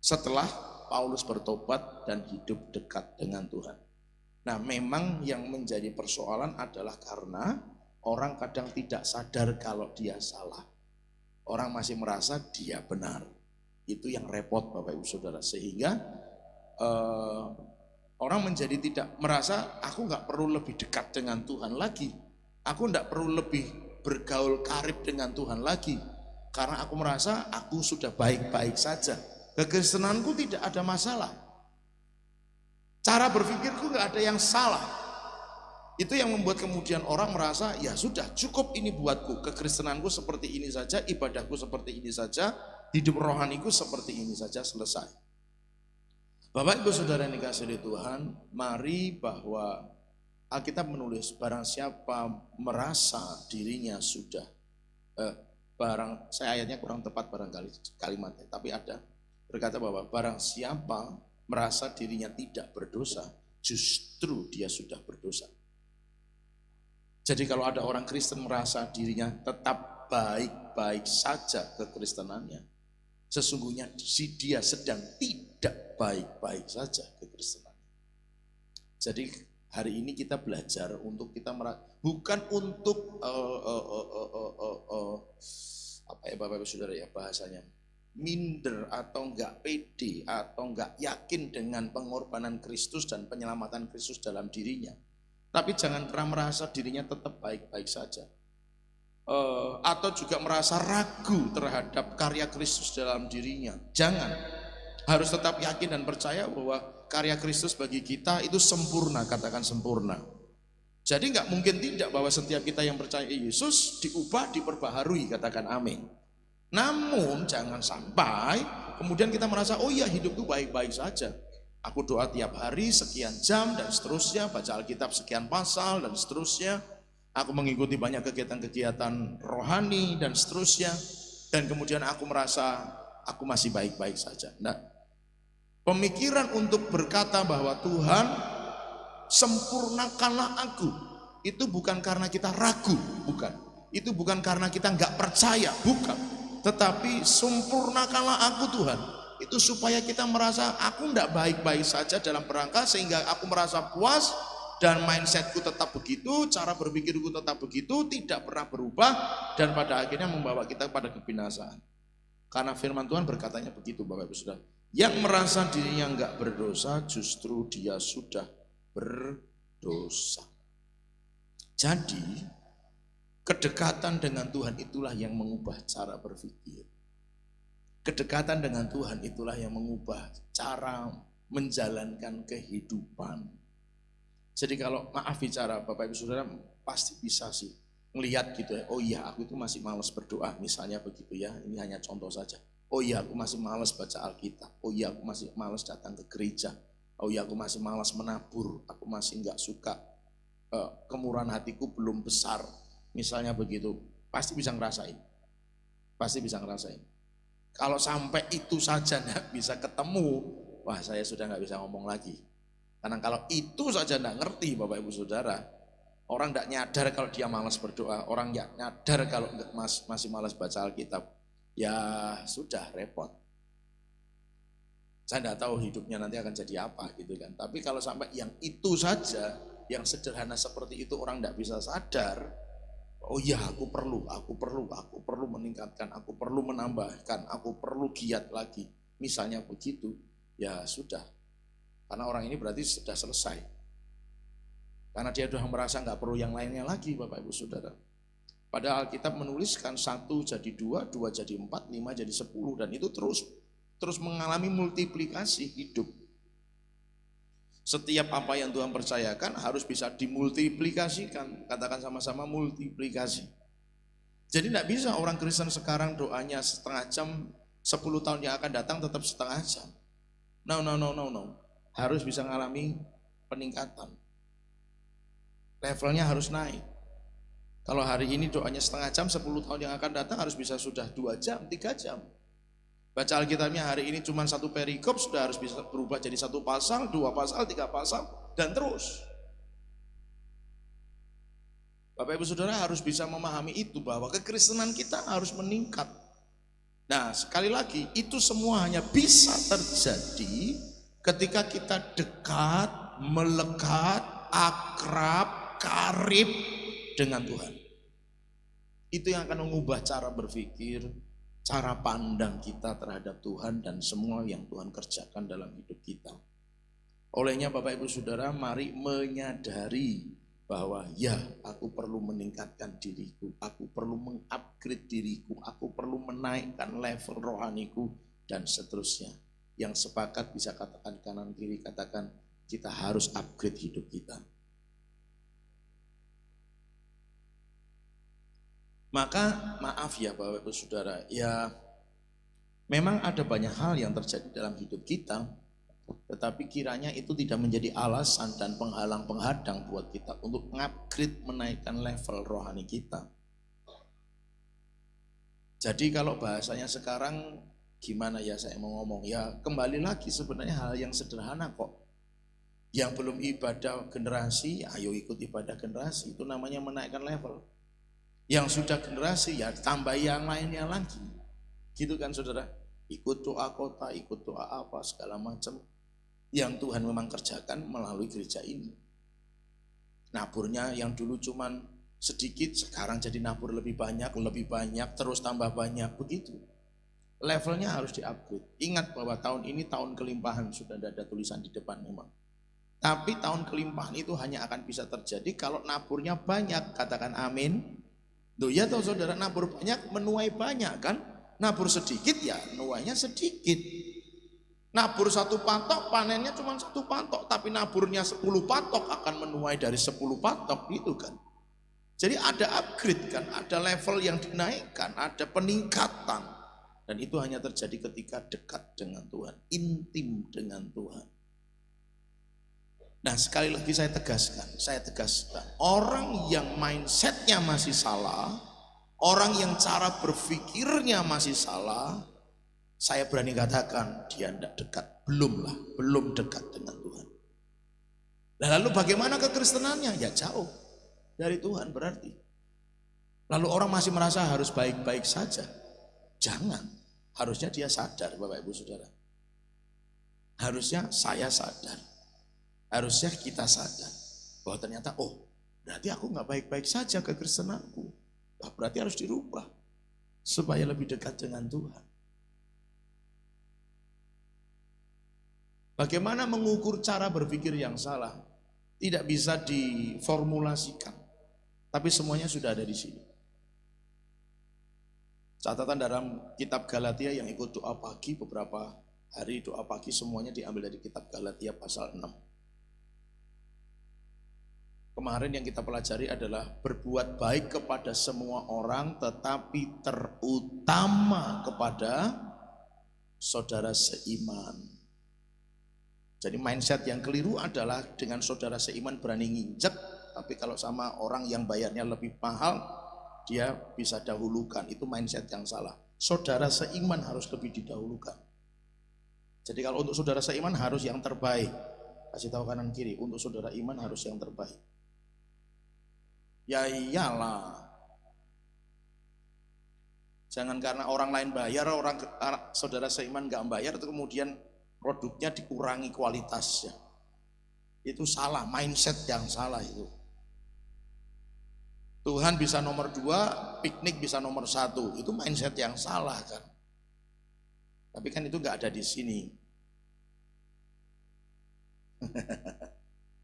setelah Paulus bertobat dan hidup dekat dengan Tuhan. Nah, memang yang menjadi persoalan adalah karena orang kadang tidak sadar kalau dia salah. Orang masih merasa dia benar. Itu yang repot Bapak Ibu Saudara. Sehingga orang menjadi tidak merasa aku nggak perlu lebih dekat dengan Tuhan lagi. Aku nggak perlu lebih bergaul karib dengan Tuhan lagi. Karena aku merasa aku sudah baik-baik saja. Kekristenanku tidak ada masalah. Cara berpikirku nggak ada yang salah. Itu yang membuat kemudian orang merasa ya sudah cukup ini buatku. Kekristenanku seperti ini saja, ibadahku seperti ini saja, hidup rohaniku seperti ini saja, selesai. Bapak Ibu Saudara yang dikasihi Tuhan, mari bahwa Alkitab menulis barang siapa merasa dirinya sudah saya ayatnya kurang tepat barangkali kalimatnya, tapi ada berkata bahwa barang siapa merasa dirinya tidak berdosa, justru dia sudah berdosa. Jadi kalau ada orang Kristen merasa dirinya tetap baik-baik saja kekristenannya, sesungguhnya dia sedang tidak baik-baik saja kekristenannya. Jadi hari ini kita belajar untuk kita bukan untuk apa ya Bapak Ibu Saudara ya bahasanya, minder atau enggak pede atau enggak yakin dengan pengorbanan Kristus dan penyelamatan Kristus dalam dirinya. Tapi jangan pernah merasa dirinya tetap baik-baik saja. Atau juga merasa ragu terhadap karya Kristus dalam dirinya. Jangan. Harus tetap yakin dan percaya bahwa karya Kristus bagi kita itu sempurna, katakan sempurna. Jadi nggak mungkin tidak bahwa setiap kita yang percaya Yesus diubah, diperbaharui, katakan amin. Namun jangan sampai kemudian kita merasa, oh iya hidupku baik-baik saja. Aku doa tiap hari sekian jam dan seterusnya, baca Alkitab sekian pasal dan seterusnya. Aku mengikuti banyak kegiatan-kegiatan rohani dan seterusnya. Dan kemudian aku merasa aku masih baik-baik saja. Nah, pemikiran untuk berkata bahwa Tuhan sempurnakanlah aku, itu bukan karena kita ragu, bukan. Itu bukan karena kita nggak percaya, bukan. Tetapi sempurnakanlah aku Tuhan. Itu supaya kita merasa aku tidak baik-baik saja dalam kerangka sehingga aku merasa puas dan mindsetku tetap begitu, cara berpikirku tetap begitu, tidak pernah berubah dan pada akhirnya membawa kita pada kebinasaan. Karena firman Tuhan berkatanya begitu Bapak Ibu Saudara. Yang merasa dirinya enggak berdosa justru dia sudah berdosa. Jadi kedekatan dengan Tuhan itulah yang mengubah cara berpikir. Kedekatan dengan Tuhan itulah yang mengubah cara menjalankan kehidupan. Jadi kalau maaf bicara Bapak Ibu Saudara pasti bisa sih melihat gitu ya, oh iya aku itu masih malas berdoa misalnya begitu ya, ini hanya contoh saja. Oh iya aku masih malas baca Alkitab, oh iya aku masih malas datang ke gereja, oh iya aku masih malas menabur, aku masih enggak suka, kemurahan hatiku belum besar, misalnya begitu, pasti bisa ngerasain. Pasti bisa ngerasain. Kalau sampai itu saja enggak bisa ketemu, wah saya sudah enggak bisa ngomong lagi. Karena kalau itu saja enggak ngerti Bapak Ibu Saudara, orang enggak nyadar kalau dia malas berdoa, orang enggak nyadar kalau masih malas baca Alkitab, ya sudah repot. Saya enggak tahu hidupnya nanti akan jadi apa gitu kan. Tapi kalau sampai yang itu saja, yang sederhana seperti itu orang enggak bisa sadar, oh iya aku perlu meningkatkan, aku perlu menambahkan, aku perlu giat lagi. Misalnya begitu, ya sudah. Karena orang ini berarti sudah selesai. Karena dia sudah merasa nggak perlu yang lainnya lagi Bapak Ibu Saudara. Padahal Alkitab menuliskan 1 jadi 2, 2 jadi 4, 5 jadi 10. Dan itu terus mengalami multiplikasi hidup. Setiap apa yang Tuhan percayakan harus bisa dimultiplikasikan. Katakan sama-sama multiplikasi. Jadi tidak bisa orang Kristen sekarang doanya setengah jam, 10 tahun yang akan datang tetap setengah jam. No. Harus bisa mengalami peningkatan. Levelnya harus naik. Kalau hari ini doanya setengah jam, 10 tahun yang akan datang harus bisa sudah 2 jam, 3 jam. Baca Alkitabnya hari ini cuma 1 perikop, sudah harus bisa berubah jadi 1 pasal, 2 pasal, 3 pasal, dan terus. Bapak Ibu Saudara harus bisa memahami itu, bahwa kekristenan kita harus meningkat. Nah sekali lagi, itu semua hanya bisa terjadi ketika kita dekat, melekat, akrab, karib dengan Tuhan. Itu yang akan mengubah cara berpikir, cara pandang kita terhadap Tuhan dan semua yang Tuhan kerjakan dalam hidup kita. Olehnya Bapak Ibu Saudara, mari menyadari bahwa ya aku perlu meningkatkan diriku, aku perlu mengupgrade diriku, aku perlu menaikkan level rohaniku dan seterusnya. Yang sepakat bisa katakan kanan kiri, katakan kita harus upgrade hidup kita. Maka maaf ya Bapak Ibu Saudara, ya memang ada banyak hal yang terjadi dalam hidup kita, tetapi kiranya itu tidak menjadi alasan dan penghalang penghadang buat kita untuk mengupgrade, menaikkan level rohani kita. Jadi kalau bahasanya sekarang gimana ya saya mau ngomong, ya kembali lagi sebenarnya hal yang sederhana kok. Yang belum ibadah generasi, ayo ikut ibadah generasi, itu namanya menaikkan level. Yang sudah generasi ya tambah yang lainnya lagi. Gitu kan saudara, ikut doa kota, ikut doa apa segala macam yang Tuhan memang kerjakan melalui gereja ini. Naburnya yang dulu cuman sedikit, sekarang jadi nabur lebih banyak, terus tambah banyak, begitu. Levelnya harus di-upgrade. Ingat bahwa tahun ini tahun kelimpahan, sudah ada tulisan di depan memang. Tapi tahun kelimpahan itu hanya akan bisa terjadi kalau naburnya banyak, katakan amin. Loh ya toh saudara, nabur banyak menuai banyak kan? Nabur sedikit ya nuainya sedikit. Nabur 1 patok panennya cuma 1 patok, tapi naburnya 10 patok akan menuai dari 10 patok, gitu kan. Jadi ada upgrade kan, ada level yang dinaikkan, ada peningkatan. Dan itu hanya terjadi ketika dekat dengan Tuhan, intim dengan Tuhan. Nah sekali lagi saya tegaskan, orang yang mindsetnya masih salah, orang yang cara berpikirnya masih salah, saya berani katakan dia tidak dekat, belum dekat dengan Tuhan. Nah, lalu bagaimana kekristenannya? Ya jauh dari Tuhan berarti. Lalu orang masih merasa harus baik-baik saja. Jangan, harusnya dia sadar Bapak Ibu Saudara. Harusnya saya sadar. Harusnya kita sadar bahwa ternyata berarti aku nggak baik-baik saja kekristenanku. Berarti harus dirubah supaya lebih dekat dengan Tuhan. Bagaimana mengukur cara berpikir yang salah? Tidak bisa diformulasikan. Tapi semuanya sudah ada di sini. Catatan dalam kitab Galatia yang ikut doa pagi, beberapa hari doa pagi semuanya diambil dari kitab Galatia pasal 6. Kemarin yang kita pelajari adalah berbuat baik kepada semua orang, tetapi terutama kepada saudara seiman. Jadi mindset yang keliru adalah dengan saudara seiman berani nginjek, tapi kalau sama orang yang bayarnya lebih mahal, dia bisa dahulukan. Itu mindset yang salah. Saudara seiman harus lebih didahulukan. Jadi kalau untuk saudara seiman harus yang terbaik. Kasih tahu kanan kiri, untuk saudara iman harus yang terbaik. Ya iyalah. Jangan karena orang lain bayar, saudara seiman nggak bayar, itu kemudian produknya dikurangi kualitasnya. Itu salah, mindset yang salah itu. Tuhan bisa nomor 2, piknik bisa nomor 1. Itu mindset yang salah kan. Tapi kan itu nggak ada di sini.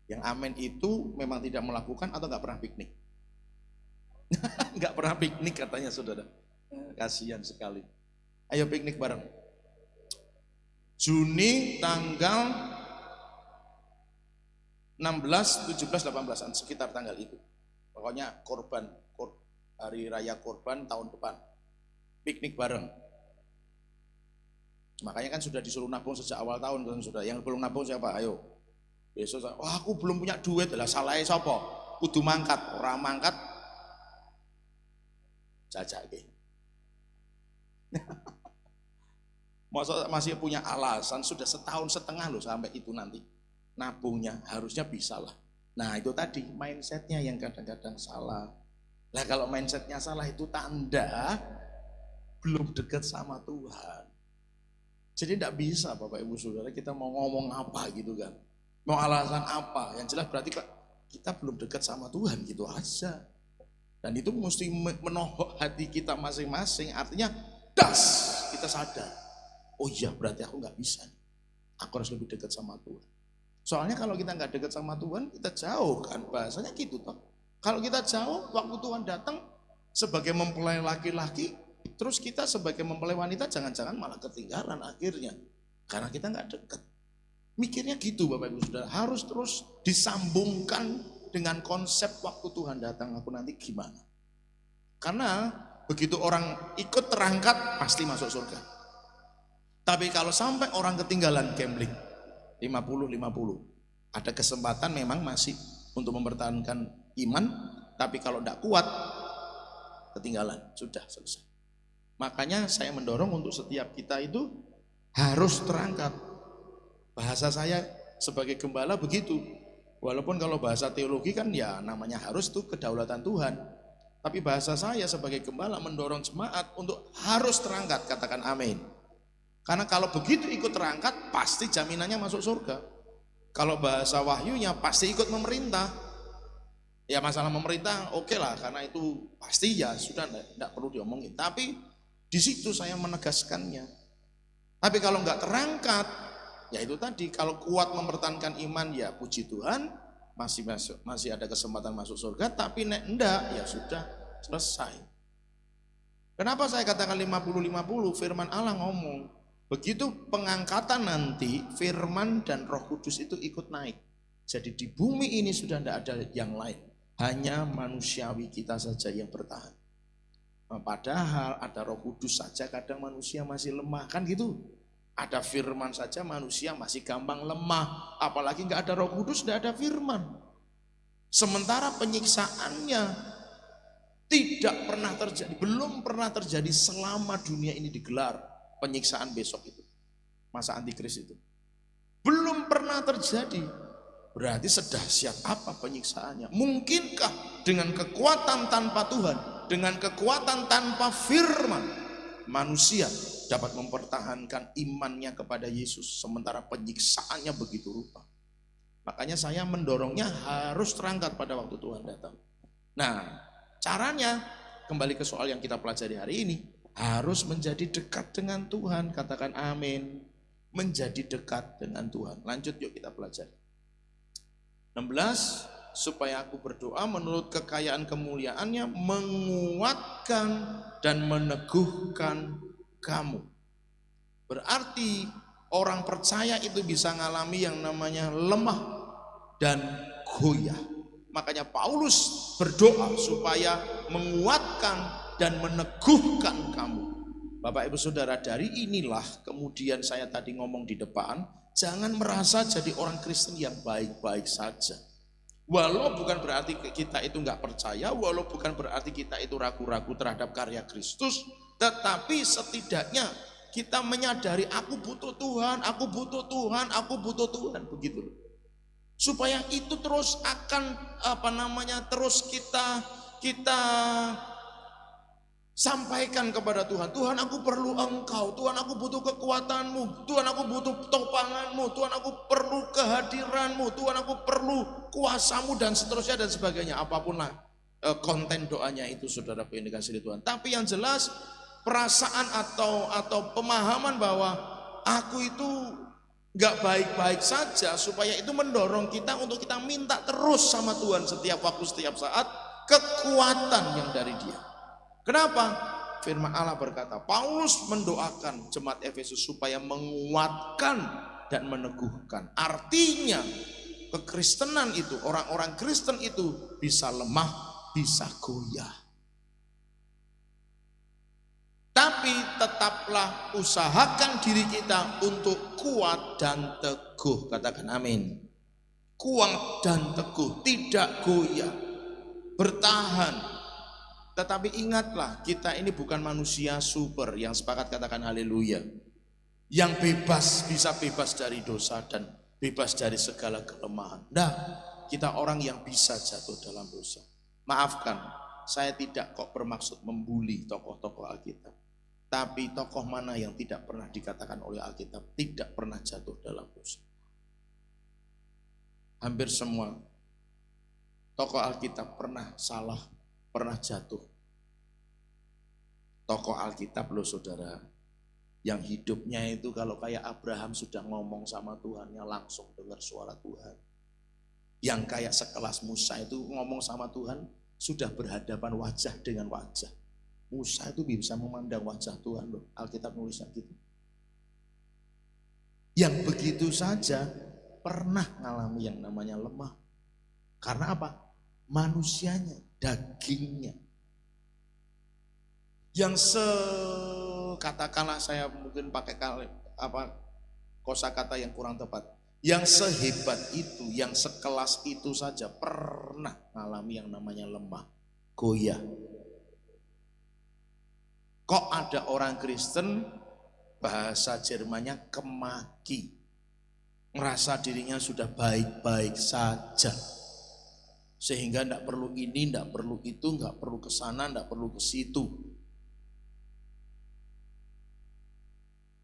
Yang amin itu memang tidak melakukan atau nggak pernah piknik. Nggak pernah piknik katanya saudara. Kasihan sekali. Ayo piknik bareng. Juni tanggal 16, 17, 18, sekitar tanggal itu. Pokoknya hari raya korban tahun depan. Piknik bareng. Makanya kan sudah disuruh nabung sejak awal tahun kan sudah. Yang belum nabung siapa? Ayo. Besok aku belum punya duit, lah salahnya siapa? Kudu mangkat, orang mangkat jajake. Masa masih punya alasan, sudah 1,5 tahun loh sampai itu nanti. Nabungnya harusnya bisa lah. Nah itu tadi mindsetnya yang kadang-kadang salah. Nah kalau mindsetnya salah itu tanda belum dekat sama Tuhan. Jadi tidak bisa Bapak Ibu Saudara kita mau ngomong apa gitu kan. Mau alasan apa, yang jelas berarti kita belum dekat sama Tuhan gitu aja. Dan itu mesti menohok hati kita masing-masing, artinya kita sadar. Oh iya berarti aku nggak bisa nih. Aku harus lebih dekat sama Tuhan. Soalnya kalau kita nggak dekat sama Tuhan, kita jauh kan, bahasanya gitu toh. Kalau kita jauh, waktu Tuhan datang sebagai mempelai laki-laki, terus kita sebagai mempelai wanita jangan-jangan malah ketinggalan akhirnya. Karena kita nggak dekat. Mikirnya gitu Bapak Ibu Saudara, harus terus disambungkan dengan konsep waktu Tuhan datang aku nanti gimana. Karena begitu orang ikut terangkat pasti masuk surga. Tapi kalau sampai orang ketinggalan gambling 50-50, ada kesempatan memang masih untuk mempertahankan iman, tapi kalau tidak kuat ketinggalan, sudah selesai. Makanya saya mendorong untuk setiap kita itu harus terangkat. Bahasa saya sebagai gembala begitu. Walaupun kalau bahasa teologi kan ya namanya harus itu kedaulatan Tuhan. Tapi bahasa saya sebagai gembala mendorong jemaat untuk harus terangkat, katakan amin. Karena kalau begitu ikut terangkat pasti jaminannya masuk surga. Kalau bahasa wahyunya pasti ikut memerintah. Ya masalah memerintah oke lah, karena itu pasti ya sudah tidak perlu diomongin. Tapi di situ saya menegaskannya. Tapi kalau nggak terangkat, ya itu tadi, kalau kuat mempertahankan iman ya puji Tuhan, masih ada kesempatan masuk surga. Tapi nek enggak ya sudah selesai. Kenapa saya katakan 50-50? Firman Allah ngomong, begitu pengangkatan nanti firman dan Roh Kudus itu ikut naik. Jadi di bumi ini sudah tidak ada yang lain, hanya manusiawi kita saja yang bertahan. Padahal ada Roh Kudus saja kadang manusia masih lemah, kan gitu. Ada firman saja manusia masih gampang lemah, apalagi nggak ada Roh Kudus, nggak ada firman. Sementara penyiksaannya tidak pernah terjadi, belum pernah terjadi selama dunia ini digelar. Penyiksaan besok itu, masa antikris itu belum pernah terjadi. Berarti sedahsyat apa penyiksaannya? Mungkinkah dengan kekuatan tanpa Tuhan, dengan kekuatan tanpa firman, manusia dapat mempertahankan imannya kepada Yesus sementara penyiksaannya begitu rupa? Makanya saya mendorongnya harus terangkat pada waktu Tuhan datang. Nah, caranya kembali ke soal yang kita pelajari hari ini, harus menjadi dekat dengan Tuhan. Katakan amin. Menjadi dekat dengan Tuhan. Lanjut yuk kita pelajari. 16, supaya aku berdoa menurut kekayaan kemuliaannya menguatkan dan meneguhkan kamu. Berarti orang percaya itu bisa ngalami yang namanya lemah dan goyah. Makanya Paulus berdoa supaya menguatkan dan meneguhkan kamu. Bapak Ibu Saudara, dari inilah kemudian saya tadi ngomong di depan, jangan merasa jadi orang Kristen yang baik-baik saja. Walau bukan berarti kita itu nggak percaya, walau bukan berarti kita itu ragu-ragu terhadap karya Kristus, tetapi setidaknya kita menyadari aku butuh Tuhan, aku butuh Tuhan, aku butuh Tuhan, begitu. Supaya itu terus akan terus kita sampaikan kepada Tuhan. Tuhan, aku perlu Engkau. Tuhan, aku butuh kekuatan-Mu. Tuhan, aku butuh topangan-Mu. Tuhan, aku perlu kehadiran-Mu. Tuhan, aku perlu kuasa-Mu, dan seterusnya dan sebagainya. Apapun lah konten doanya itu, saudara yang dikasihi Tuhan. Tapi yang jelas perasaan atau pemahaman bahwa aku itu gak baik-baik saja, supaya itu mendorong kita untuk kita minta terus sama Tuhan setiap waktu, setiap saat, kekuatan yang dari Dia. Kenapa? Firman Allah berkata, Paulus mendoakan jemaat Efesus supaya menguatkan dan meneguhkan. Artinya kekristenan itu, orang-orang Kristen itu bisa lemah, bisa goyah. Tapi tetaplah usahakan diri kita untuk kuat dan teguh. Katakan amin. Kuat dan teguh, tidak goyah, bertahan. Tetapi ingatlah, kita ini bukan manusia super yang sepakat katakan haleluya, yang bebas, bisa bebas dari dosa dan bebas dari segala kelemahan. Nah, kita orang yang bisa jatuh dalam dosa. Maafkan, saya tidak kok bermaksud membuli tokoh-tokoh Alkitab. Tapi tokoh mana yang tidak pernah dikatakan oleh Alkitab tidak pernah jatuh dalam dosa? Hampir semua tokoh Alkitab pernah salah, pernah jatuh. Tokoh Alkitab loh saudara, yang hidupnya itu kalau kayak Abraham sudah ngomong sama Tuhannya langsung dengar suara Tuhan. Yang kayak sekelas Musa itu ngomong sama Tuhan sudah berhadapan wajah dengan wajah. Musa itu bisa memandang wajah Tuhan loh, Alkitab nulisnya gitu. Yang begitu saja pernah ngalami yang namanya lemah. Karena apa? Manusianya, dagingnya. Yang katakanlah saya mungkin pakai kosakata yang kurang tepat. Yang sehebat itu, yang sekelas itu saja pernah ngalami yang namanya lemah, goyah. Kok ada orang Kristen bahasa Jermannya kemaki, merasa dirinya sudah baik-baik saja, sehingga tidak perlu ini, tidak perlu itu, nggak perlu ke sana, tidak perlu ke situ,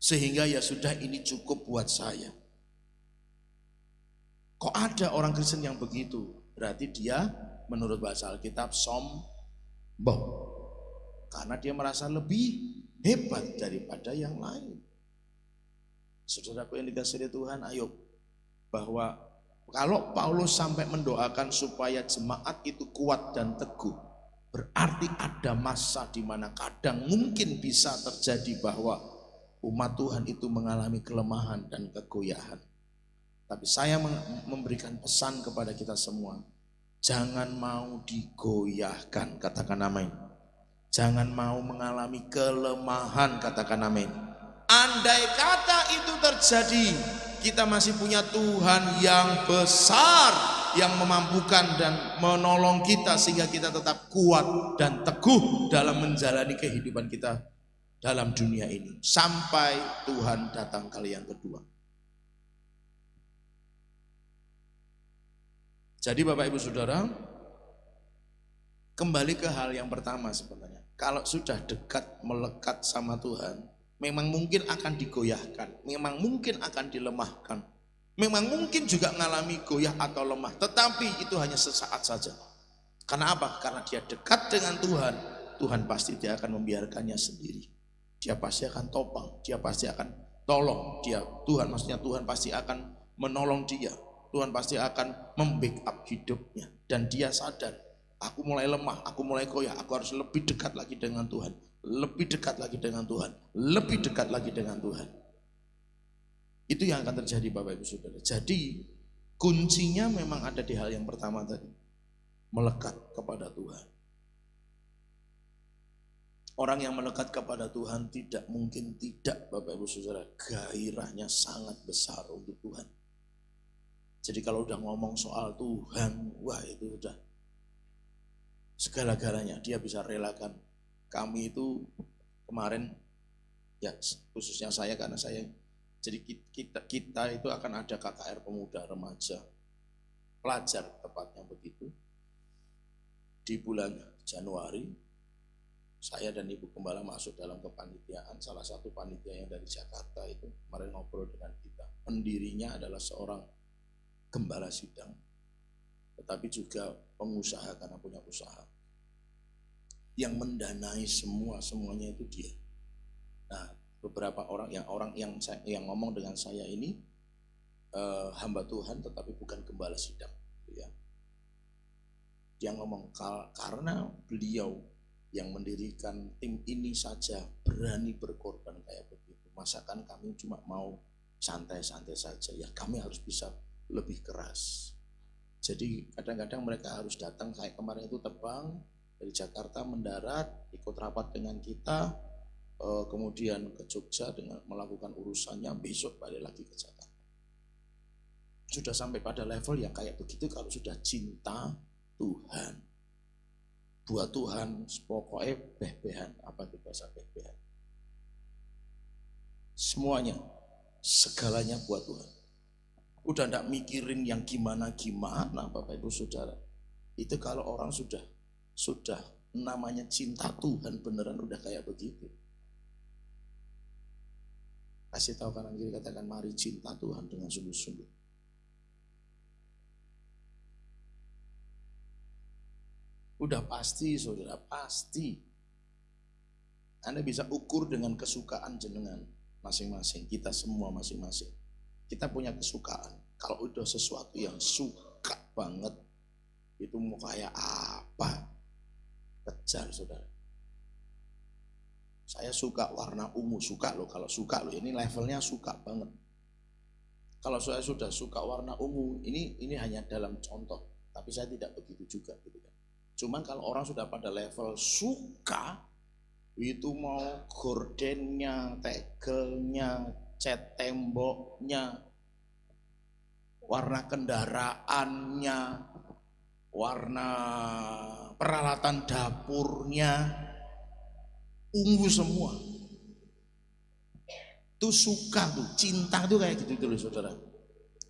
sehingga ya sudah ini cukup buat saya. Kok ada orang Kristen yang begitu? Berarti dia menurut bahasa Alkitab sombong, karena dia merasa lebih hebat daripada yang lain. Saudaraku yang dikasihi Tuhan, ayo, bahwa kalau Paulus sampai mendoakan supaya jemaat itu kuat dan teguh, berarti ada masa di mana kadang mungkin bisa terjadi bahwa umat Tuhan itu mengalami kelemahan dan kegoyahan. Tapi saya memberikan pesan kepada kita semua, jangan mau digoyahkan, katakan amin. Jangan mau mengalami kelemahan, katakan amin. Andai kata itu terjadi, kita masih punya Tuhan yang besar, yang memampukan dan menolong kita sehingga kita tetap kuat dan teguh dalam menjalani kehidupan kita dalam dunia ini sampai Tuhan datang kali yang kedua. Jadi Bapak Ibu Saudara, kembali ke hal yang pertama sebenarnya. Kalau sudah dekat melekat sama Tuhan, memang mungkin akan digoyahkan, memang mungkin akan dilemahkan, memang mungkin juga mengalami goyah atau lemah, tetapi itu hanya sesaat saja. Karena apa? Karena dia dekat dengan Tuhan, Tuhan pasti dia akan membiarkannya sendiri. Dia pasti akan topang, dia pasti akan tolong dia. Tuhan pasti akan menolong dia. Tuhan pasti akan membackup hidupnya. Dan dia sadar, aku mulai lemah, aku mulai goyah, aku harus lebih dekat lagi dengan Tuhan. Lebih dekat lagi dengan Tuhan. Lebih dekat lagi dengan Tuhan. Itu yang akan terjadi Bapak Ibu Saudara. Jadi kuncinya memang ada di hal yang pertama tadi. Melekat kepada Tuhan. Orang yang melekat kepada Tuhan tidak mungkin tidak Bapak Ibu Saudara. Gairahnya sangat besar untuk Tuhan. Jadi kalau udah ngomong soal Tuhan, wah itu udah segala-galanya. Dia bisa relakan. Kami itu kemarin, ya khususnya saya karena saya, jadi kita itu akan ada KKR pemuda remaja, pelajar tepatnya begitu. Di bulan Januari, saya dan Ibu Gembala masuk dalam kepanitiaan, salah satu panitia yang dari Jakarta itu kemarin ngobrol dengan kita. Pendirinya adalah seorang gembala sidang, tetapi juga pengusaha karena punya usaha. Yang mendanai semuanya itu dia. Nah, beberapa orang yang ngomong dengan saya ini hamba Tuhan tetapi bukan gembala sidang, gitu ya. Dia ngomong karena beliau yang mendirikan tim ini saja berani berkorban kayak begitu. Masakan kami cuma mau santai-santai saja, ya kami harus bisa lebih keras. Jadi kadang-kadang mereka harus datang, kayak kemarin itu terbang dari Jakarta mendarat, ikut rapat dengan kita, kemudian ke Jogja dengan melakukan urusannya, besok balik lagi ke Jakarta. Sudah sampai pada level yang kayak begitu kalau sudah cinta Tuhan. Buat Tuhan pokoknya beh-behan, apa itu bahasa beh-behan? Semuanya, segalanya buat Tuhan. Udah enggak mikirin yang gimana-gimana Bapak Ibu Saudara. Itu kalau orang sudah namanya cinta Tuhan beneran udah kayak begitu. Kasih tahu kanan kiri, katakan mari cinta Tuhan dengan sungguh-sungguh. Udah pasti Saudara, pasti. Anda bisa ukur dengan kesukaan jenengan masing-masing, kita semua masing-masing. Kita punya kesukaan. Kalau udah sesuatu yang suka banget, itu mau kayak apa? Kejar Saudara. Saya suka warna ungu, suka loh. Kalau suka loh, ini levelnya suka banget. Kalau saya sudah suka warna ungu, ini hanya dalam contoh. Tapi saya tidak begitu juga, gitu kan. Cuman kalau orang sudah pada level suka, itu mau gordennya, tegelnya, cat temboknya, warna kendaraannya, warna peralatan dapurnya, ungu semua. Itu suka tuh, cinta tuh kayak gitu loh saudara.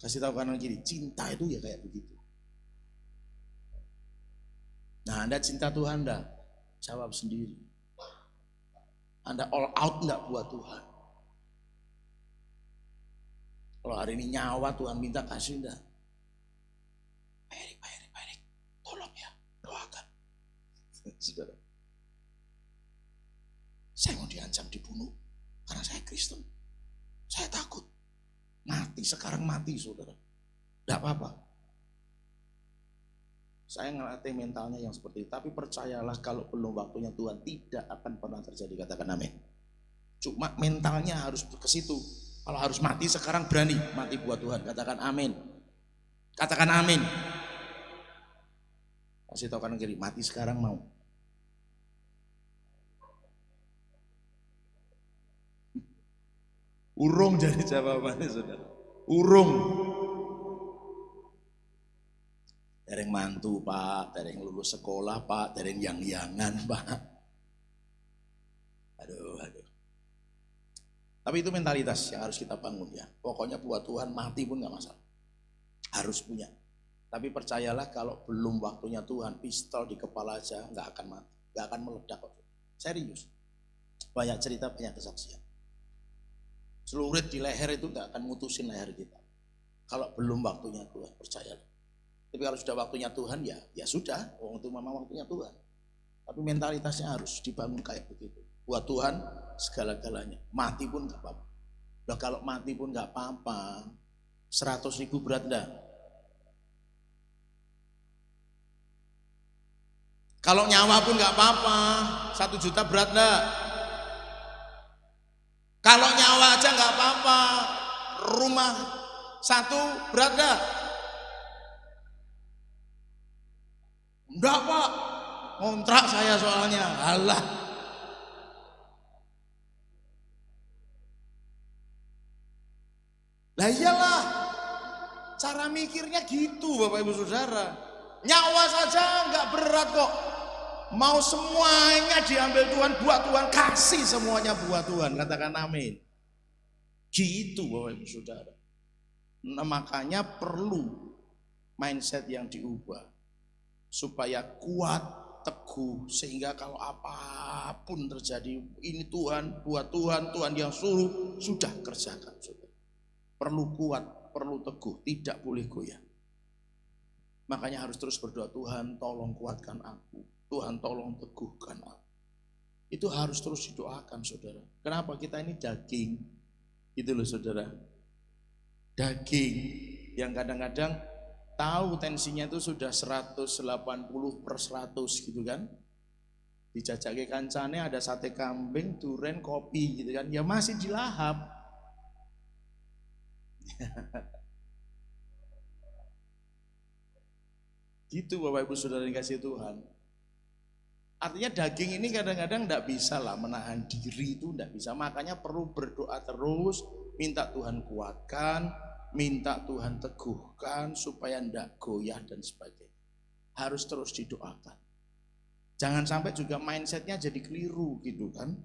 Kasih tahu kanan kiri, cinta itu ya kayak begitu. Nah, Anda cinta Tuhan enggak? Jawab sendiri. Anda all out enggak buat Tuhan? Kalau hari ini nyawa Tuhan minta kasih enggak? Pak Erik, tolong ya, doakan. Saudara, saya mau diancam dibunuh karena saya Kristen. Saya takut mati, sekarang mati saudara. Tidak apa-apa. Saya ngelatih mentalnya yang seperti itu. Tapi percayalah kalau belum waktunya Tuhan tidak akan pernah terjadi. Katakan amin. Cuma mentalnya harus ke situ. Kalau harus mati sekarang berani mati buat Tuhan. Katakan amin. Katakan amin. Kasih tahu kanan kiri, mati sekarang mau. Urung jadi jawabannya saudara. Urung. Dereng mantu pak, dereng lulus sekolah pak, dereng yang-yangan pak. Aduh. Tapi itu mentalitas yang harus kita bangun ya. Pokoknya buat Tuhan mati pun gak masalah. Harus punya. Tapi percayalah kalau belum waktunya Tuhan, pistol di kepala aja gak akan mati. Gak akan meledak. Serius. Banyak cerita, banyak kesaksian. Celurit di leher itu gak akan mutusin leher kita. Kalau belum waktunya Tuhan, percayalah. Tapi kalau sudah waktunya Tuhan ya sudah, itu memang waktunya Tuhan. Tapi mentalitasnya harus dibangun kayak begitu. Buat Tuhan segala-galanya. Mati pun gak apa-apa. Nah, kalau mati pun gak apa-apa. 100.000 berat enggak? Kalau nyawa pun gak apa-apa. 1 juta berat enggak? Kalau nyawa aja nggak apa-apa, rumah 1 berat nggak? Enggak pak, kontrak saya soalnya. Alah. Lah iyalah, cara mikirnya gitu Bapak Ibu Saudara. Nyawa saja nggak berat kok. Mau semuanya diambil Tuhan, buat Tuhan, kasih semuanya buat Tuhan. Katakan amin. Gitu Bapak Ibu Saudara. Nah, makanya perlu mindset yang diubah. Supaya kuat, teguh. Sehingga kalau apapun terjadi, ini Tuhan, buat Tuhan, Tuhan yang suruh, sudah kerjakan. Saudara. Perlu kuat, perlu teguh, tidak boleh goyah. Makanya harus terus berdoa, Tuhan tolong kuatkan aku. Tuhan tolong teguhkan aku. Itu harus terus didoakan saudara. Kenapa? Kita ini daging. Itu loh saudara. Daging yang kadang-kadang tahu tensinya itu sudah 180/100 gitu kan. Dijajaki kancane ada sate kambing, duren, kopi gitu kan. Ya masih dilahap. Gitu Bapak Ibu Saudara yang kasih Tuhan. Artinya daging ini kadang-kadang tidak bisa lah menahan diri, itu tidak bisa. Makanya perlu berdoa terus, minta Tuhan kuatkan, minta Tuhan teguhkan supaya tidak goyah dan sebagainya. Harus terus didoakan. Jangan sampai juga mindsetnya jadi keliru gitu kan.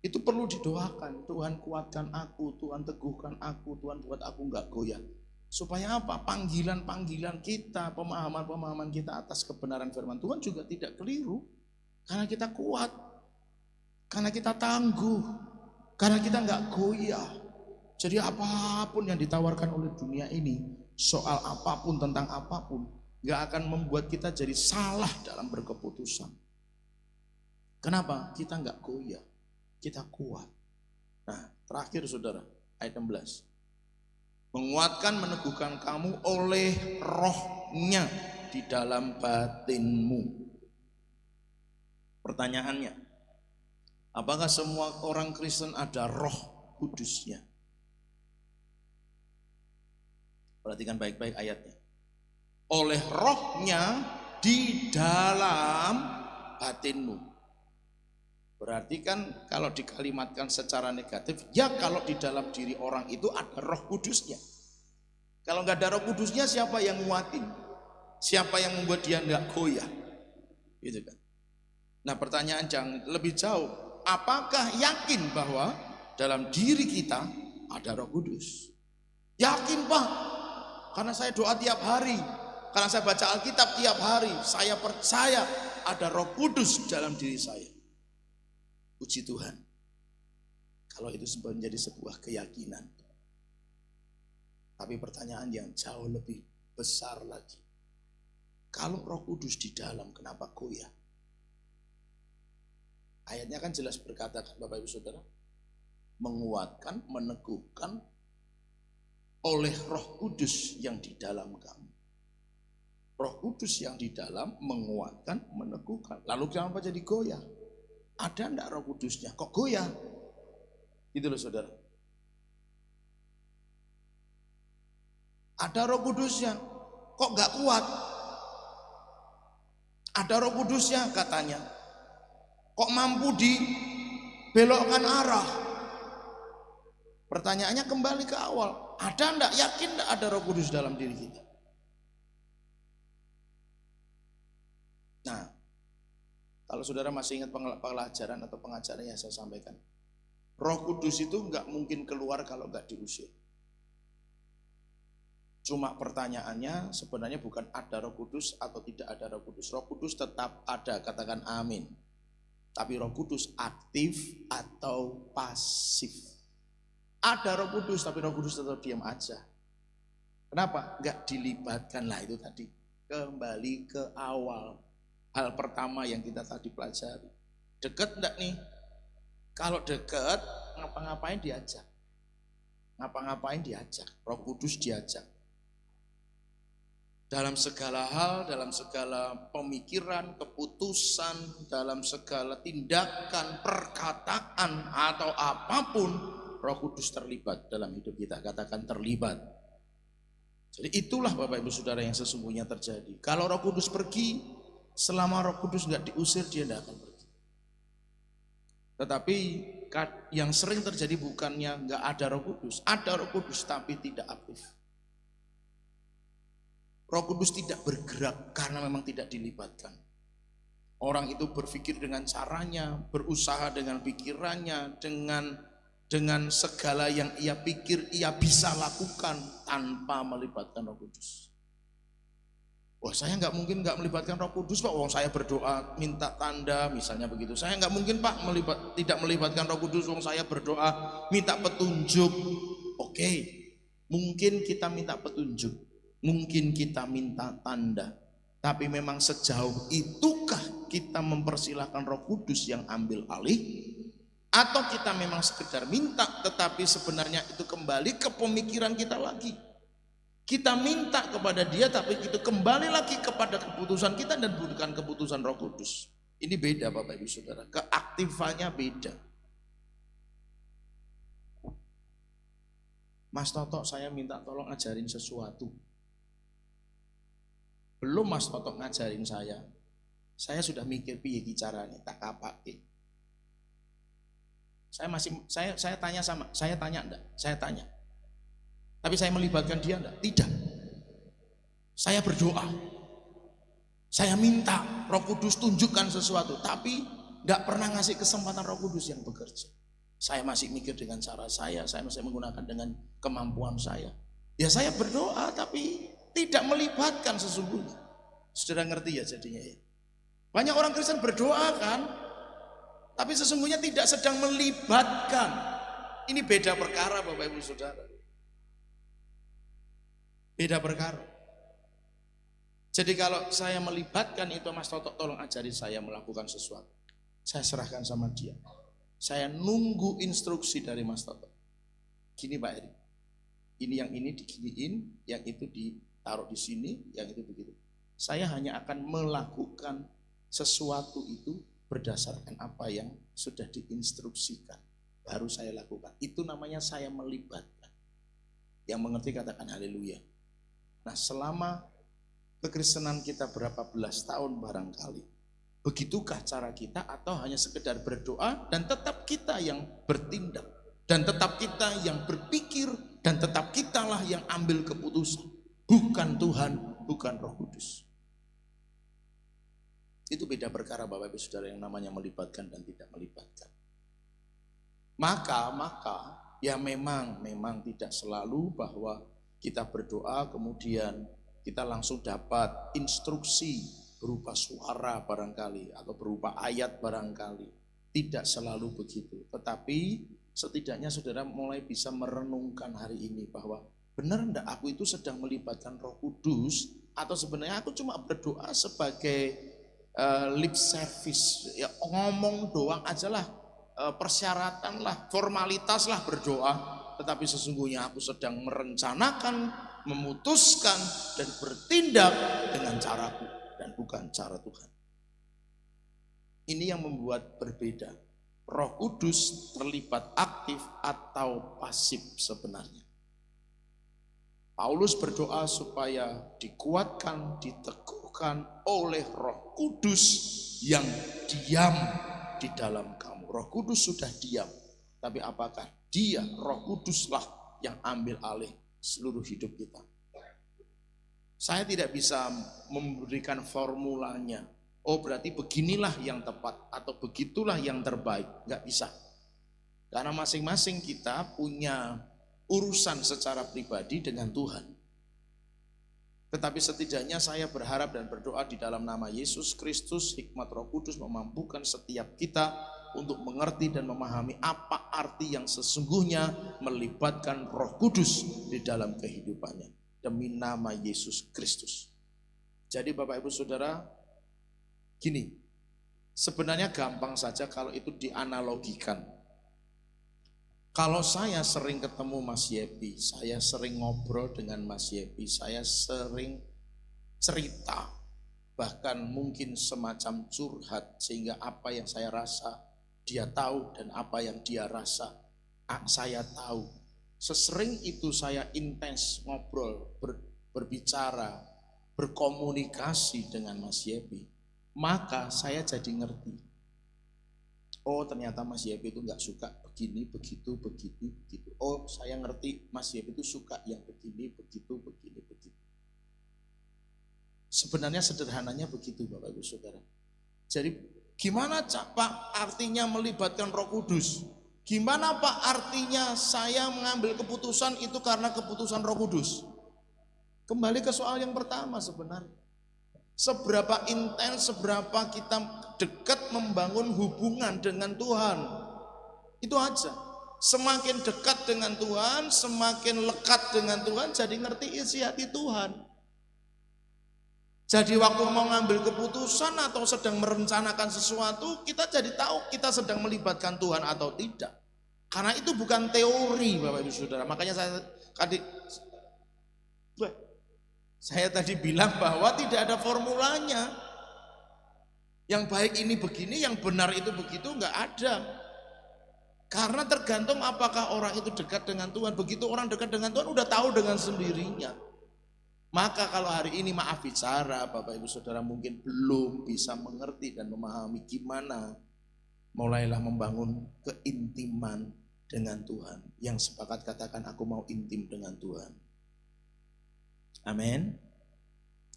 Itu perlu didoakan. Tuhan kuatkan aku, Tuhan teguhkan aku, Tuhan buat aku nggak goyah. Supaya apa? Panggilan-panggilan kita, pemahaman-pemahaman kita atas kebenaran firman Tuhan juga tidak keliru. Karena kita kuat, karena kita tangguh, karena kita nggak goyah. Jadi apapun yang ditawarkan oleh dunia ini, soal apapun, tentang apapun, nggak akan membuat kita jadi salah dalam berkeputusan. Kenapa? Kita nggak goyah, kita kuat. Nah, terakhir saudara, ayat 16. Menguatkan, meneguhkan kamu oleh rohnya di dalam batinmu. Pertanyaannya, apakah semua orang Kristen ada roh kudusnya? Perhatikan baik-baik ayatnya. Oleh rohnya di dalam batinmu. Berarti kan kalau dikalimatkan secara negatif, ya kalau di dalam diri orang itu ada roh kudusnya. Kalau nggak ada roh kudusnya, siapa yang nguatin? Siapa yang membuat dia nggak goyah? Gitu kan. Nah pertanyaan jangan lebih jauh, apakah yakin bahwa dalam diri kita ada Roh Kudus? Yakin Pak, karena saya doa tiap hari, karena saya baca Alkitab tiap hari, saya percaya ada Roh Kudus dalam diri saya. Puji Tuhan, kalau itu menjadi sebuah keyakinan. Tapi pertanyaan yang jauh lebih besar lagi, kalau Roh Kudus di dalam, kenapa goyah? Ayatnya kan jelas berkata, Bapak Ibu Saudara, menguatkan, meneguhkan oleh Roh Kudus yang di dalam kamu. Roh Kudus yang di dalam menguatkan, meneguhkan. Lalu kenapa jadi goyah? Ada enggak Roh Kudusnya? Kok goyah? Gitu loh saudara. Ada Roh Kudusnya, kok enggak kuat? Ada Roh Kudusnya katanya, kok mampu dibelokkan arah? Pertanyaannya kembali ke awal, ada enggak, yakin enggak ada Roh Kudus dalam diri kita? Nah, kalau saudara masih ingat pelajaran atau pengajaran yang saya sampaikan, Roh Kudus itu enggak mungkin keluar kalau enggak diusir. Cuma pertanyaannya sebenarnya bukan ada Roh Kudus atau tidak ada Roh Kudus. Roh Kudus tetap ada, katakan amin. Tapi Roh Kudus aktif atau pasif? Ada Roh Kudus, tapi Roh Kudus tetap diam aja. Kenapa? Enggak dilibatkan. Lah itu tadi, kembali ke awal. Hal pertama yang kita tadi pelajari. Dekat enggak nih? Kalau dekat, ngapa-ngapain diajak. Ngapa-ngapain diajak. Roh Kudus diajak. Dalam segala hal, dalam segala pemikiran, keputusan, dalam segala tindakan, perkataan, atau apapun, Roh Kudus terlibat dalam hidup kita. Katakan terlibat. Jadi itulah Bapak Ibu Saudara yang sesungguhnya terjadi. Kalau Roh Kudus pergi, selama Roh Kudus nggak diusir, dia tidak akan pergi. Tetapi yang sering terjadi bukannya nggak ada Roh Kudus, ada Roh Kudus tapi tidak aktif. Roh Kudus tidak bergerak karena memang tidak dilibatkan. Orang itu berpikir dengan caranya, berusaha dengan pikirannya, dengan segala yang ia pikir ia bisa lakukan tanpa melibatkan Roh Kudus. Wah, saya nggak mungkin nggak melibatkan Roh Kudus Pak. Wong saya berdoa minta tanda misalnya begitu. Saya nggak mungkin Pak tidak melibatkan Roh Kudus. Wong saya berdoa minta petunjuk. Oke, mungkin kita minta petunjuk, mungkin kita minta tanda. Tapi memang sejauh itukah kita mempersilahkan Roh Kudus yang ambil alih? Atau kita memang sekedar minta, tetapi sebenarnya itu kembali ke pemikiran kita lagi. Kita minta kepada dia, tapi itu kembali lagi kepada keputusan kita dan bukan keputusan Roh Kudus. Ini beda Bapak Ibu Saudara, keaktifannya beda. Mas Toto, saya minta tolong ajarin sesuatu. Belum Mas Toto ngajarin saya sudah mikir piye caranya tak kapake. Saya tanya enggak? Saya tanya. Tapi saya melibatkan dia enggak? Tidak. Saya berdoa. Saya minta Roh Kudus tunjukkan sesuatu, tapi enggak pernah ngasih kesempatan Roh Kudus yang bekerja. Saya masih mikir dengan cara saya masih menggunakan dengan kemampuan saya. Ya saya berdoa tapi tidak melibatkan sesungguhnya. Saudara ngerti ya jadinya ya. Banyak orang Kristen berdoa kan, tapi sesungguhnya tidak sedang melibatkan. Ini beda perkara Bapak Ibu Saudara. Beda perkara. Jadi kalau saya melibatkan itu, Mas Toto tolong ajari saya melakukan sesuatu. Saya serahkan sama dia. Saya nunggu instruksi dari Mas Toto. Gini Pak Eri. Ini yang ini diginiin, yang itu ditaruh di sini, yang itu begitu. Saya hanya akan melakukan sesuatu itu berdasarkan apa yang sudah diinstruksikan. Baru saya lakukan. Itu namanya saya melibatkan. Yang mengerti katakan haleluya. Nah, selama kekristenan kita berapa belas tahun barangkali, begitukah cara kita atau hanya sekedar berdoa dan tetap kita yang bertindak, dan tetap kita yang berpikir, dan tetap kitalah yang ambil keputusan, bukan Tuhan, bukan Roh Kudus. Itu beda perkara Bapak Ibu Saudara yang namanya melibatkan dan tidak melibatkan. Maka ya memang tidak selalu bahwa kita berdoa kemudian kita langsung dapat instruksi berupa suara barangkali atau berupa ayat barangkali. Tidak selalu begitu. Tetapi setidaknya saudara mulai bisa merenungkan hari ini bahwa benar enggak aku itu sedang melibatkan Roh Kudus atau sebenarnya aku cuma berdoa sebagai lip service, ya ngomong doang aja lah, persyaratan lah, formalitas lah berdoa, tetapi sesungguhnya aku sedang merencanakan, memutuskan dan bertindak dengan caraku dan bukan cara Tuhan. Ini yang membuat berbeda. Roh Kudus terlibat aktif atau pasif sebenarnya. Paulus berdoa supaya dikuatkan, diteguhkan oleh Roh Kudus yang diam di dalam kamu. Roh Kudus sudah diam, tapi apakah dia, Roh Kuduslah yang ambil alih seluruh hidup kita? Saya tidak bisa memberikan formulanya. Oh berarti beginilah yang tepat atau begitulah yang terbaik. Nggak bisa. Karena masing-masing kita punya urusan secara pribadi dengan Tuhan. Tetapi setidaknya saya berharap dan berdoa di dalam nama Yesus Kristus, hikmat Roh Kudus memampukan setiap kita untuk mengerti dan memahami apa arti yang sesungguhnya melibatkan Roh Kudus di dalam kehidupannya. Demi nama Yesus Kristus. Jadi Bapak Ibu Saudara, gini, sebenarnya gampang saja kalau itu dianalogikan. Kalau saya sering ketemu Mas Yepi, saya sering ngobrol dengan Mas Yepi, saya sering cerita, bahkan mungkin semacam curhat, sehingga apa yang saya rasa dia tahu dan apa yang dia rasa saya tahu. Sesering itu saya intens ngobrol, berbicara, berkomunikasi dengan Mas Yepi, maka saya jadi ngerti. Oh ternyata Mas Yepi itu nggak suka begini, begitu. Oh saya ngerti Mas Yepi itu suka yang begini, begitu. Sebenarnya sederhananya begitu Bapak Ibu Saudara. Jadi gimana Pak artinya melibatkan Roh Kudus? Gimana Pak artinya saya mengambil keputusan itu karena keputusan Roh Kudus? Kembali ke soal yang pertama sebenarnya. Seberapa intens, seberapa kita dekat membangun hubungan dengan Tuhan. Itu aja. Semakin dekat dengan Tuhan, semakin lekat dengan Tuhan, jadi ngerti isi hati Tuhan. Jadi waktu mau ngambil keputusan atau sedang merencanakan sesuatu, kita jadi tahu kita sedang melibatkan Tuhan atau tidak. Karena itu bukan teori Bapak Ibu Saudara. Makanya saya tadi bilang bahwa tidak ada formulanya. Yang baik ini begini, yang benar itu begitu, enggak ada. Karena tergantung apakah orang itu dekat dengan Tuhan. Begitu orang dekat dengan Tuhan udah tahu dengan sendirinya. Maka kalau hari ini maaf bicara Bapak Ibu Saudara mungkin belum bisa mengerti dan memahami gimana, mulailah membangun keintiman dengan Tuhan. Yang sepakat katakan aku mau intim dengan Tuhan. Amin.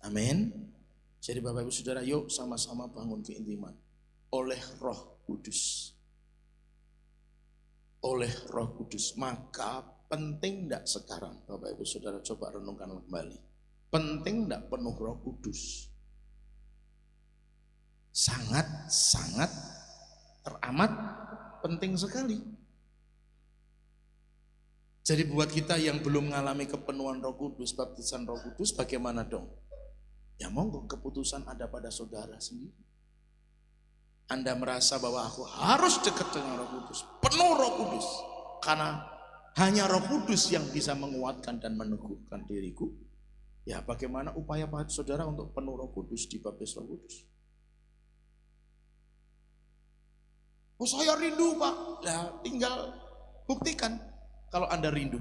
Amin. Jadi Bapak Ibu Saudara yuk sama-sama bangun keintiman oleh Roh Kudus. Oleh Roh Kudus. Maka penting enggak sekarang Bapak Ibu Saudara coba renungkan kembali. Penting enggak penuh Roh Kudus? Sangat teramat penting sekali. Jadi buat kita yang belum mengalami kepenuhan Roh Kudus, baptisan Roh Kudus, bagaimana dong? Ya monggo, keputusan ada pada saudara sendiri. Anda merasa bahwa aku harus dekat dengan Roh Kudus, penuh Roh Kudus, karena hanya Roh Kudus yang bisa menguatkan dan meneguhkan diriku. Ya bagaimana upaya saudara untuk penuh Roh Kudus, dibaptis Roh Kudus? Oh saya rindu Pak, nah tinggal buktikan kalau Anda rindu.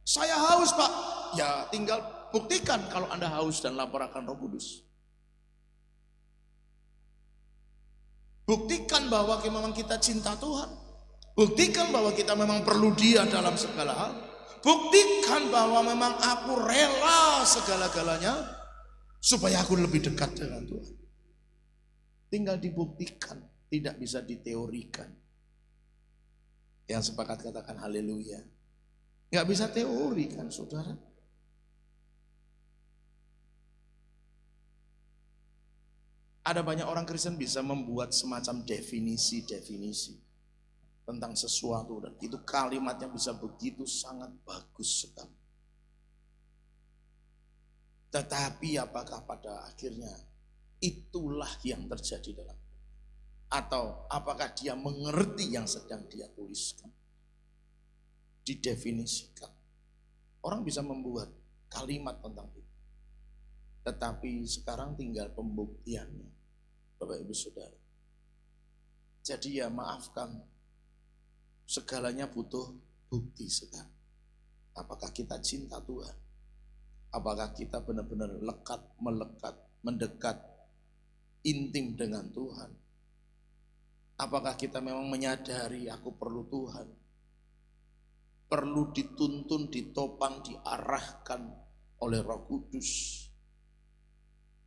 Saya haus Pak, ya tinggal buktikan kalau Anda haus dan lapar akan Roh Kudus. Buktikan bahwa memang kita cinta Tuhan. Buktikan bahwa kita memang perlu Dia dalam segala hal. Buktikan bahwa memang aku rela segala-galanya supaya aku lebih dekat dengan Tuhan. Tinggal dibuktikan, tidak bisa diteorikan. Yang sepakat katakan haleluya. Nggak bisa teori kan saudara. Ada banyak orang Kristen bisa membuat semacam definisi-definisi tentang sesuatu, dan itu kalimatnya bisa begitu sangat bagus sekali. Tetapi apakah pada akhirnya itulah yang terjadi dalam, atau apakah dia mengerti yang sedang dia tuliskan, didefinisikan. Orang bisa membuat kalimat tentang itu, tetapi sekarang tinggal pembuktiannya, Bapak Ibu Saudara. Jadi ya maafkan, segalanya butuh bukti sekarang. Apakah kita cinta Tuhan? Apakah kita benar-benar melekat, mendekat, intim dengan Tuhan? Apakah kita memang menyadari aku perlu Tuhan? Perlu dituntun, ditopang, diarahkan oleh Roh Kudus.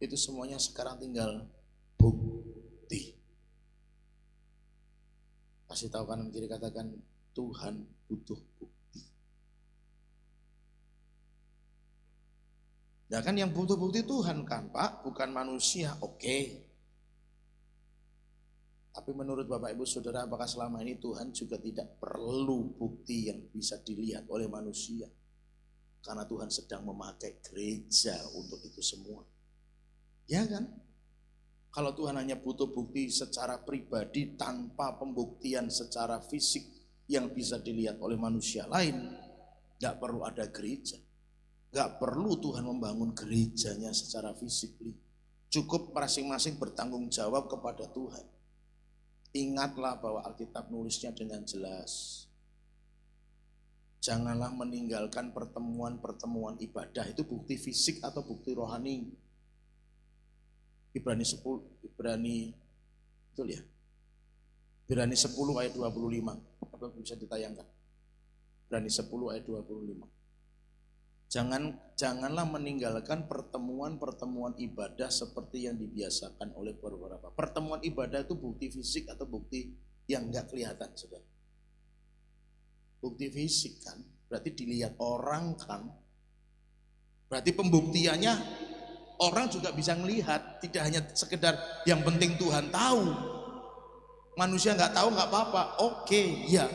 Itu semuanya sekarang tinggal bukti. Kasih tahu kanan kiri, katakan Tuhan butuh bukti. Ya kan yang butuh bukti Tuhan kan Pak, bukan manusia. Oke. Tapi menurut Bapak Ibu Saudara, apakah selama ini Tuhan juga tidak perlu bukti yang bisa dilihat oleh manusia? Karena Tuhan sedang memakai gereja untuk itu semua. Ya kan? Kalau Tuhan hanya butuh bukti secara pribadi tanpa pembuktian secara fisik yang bisa dilihat oleh manusia lain, gak perlu ada gereja. Gak perlu Tuhan membangun gerejanya secara fisik. Cukup masing-masing bertanggung jawab kepada Tuhan. Ingatlah bahwa Alkitab nulisnya dengan jelas. Janganlah meninggalkan pertemuan-pertemuan ibadah. Itu bukti fisik atau bukti rohani. Ibrani 10, betul ya? Ibrani 10 ayat 25. Apa bisa ditayangkan? Ibrani 10 ayat 25. Janganlah meninggalkan pertemuan-pertemuan ibadah seperti yang dibiasakan oleh beberapa. Pertemuan ibadah itu bukti fisik atau bukti yang enggak kelihatan, saudara? Bukti fisik kan, berarti dilihat orang kan. Berarti pembuktiannya orang juga bisa melihat, tidak hanya sekedar yang penting Tuhan tahu. Manusia enggak tahu enggak apa-apa, oke, ya.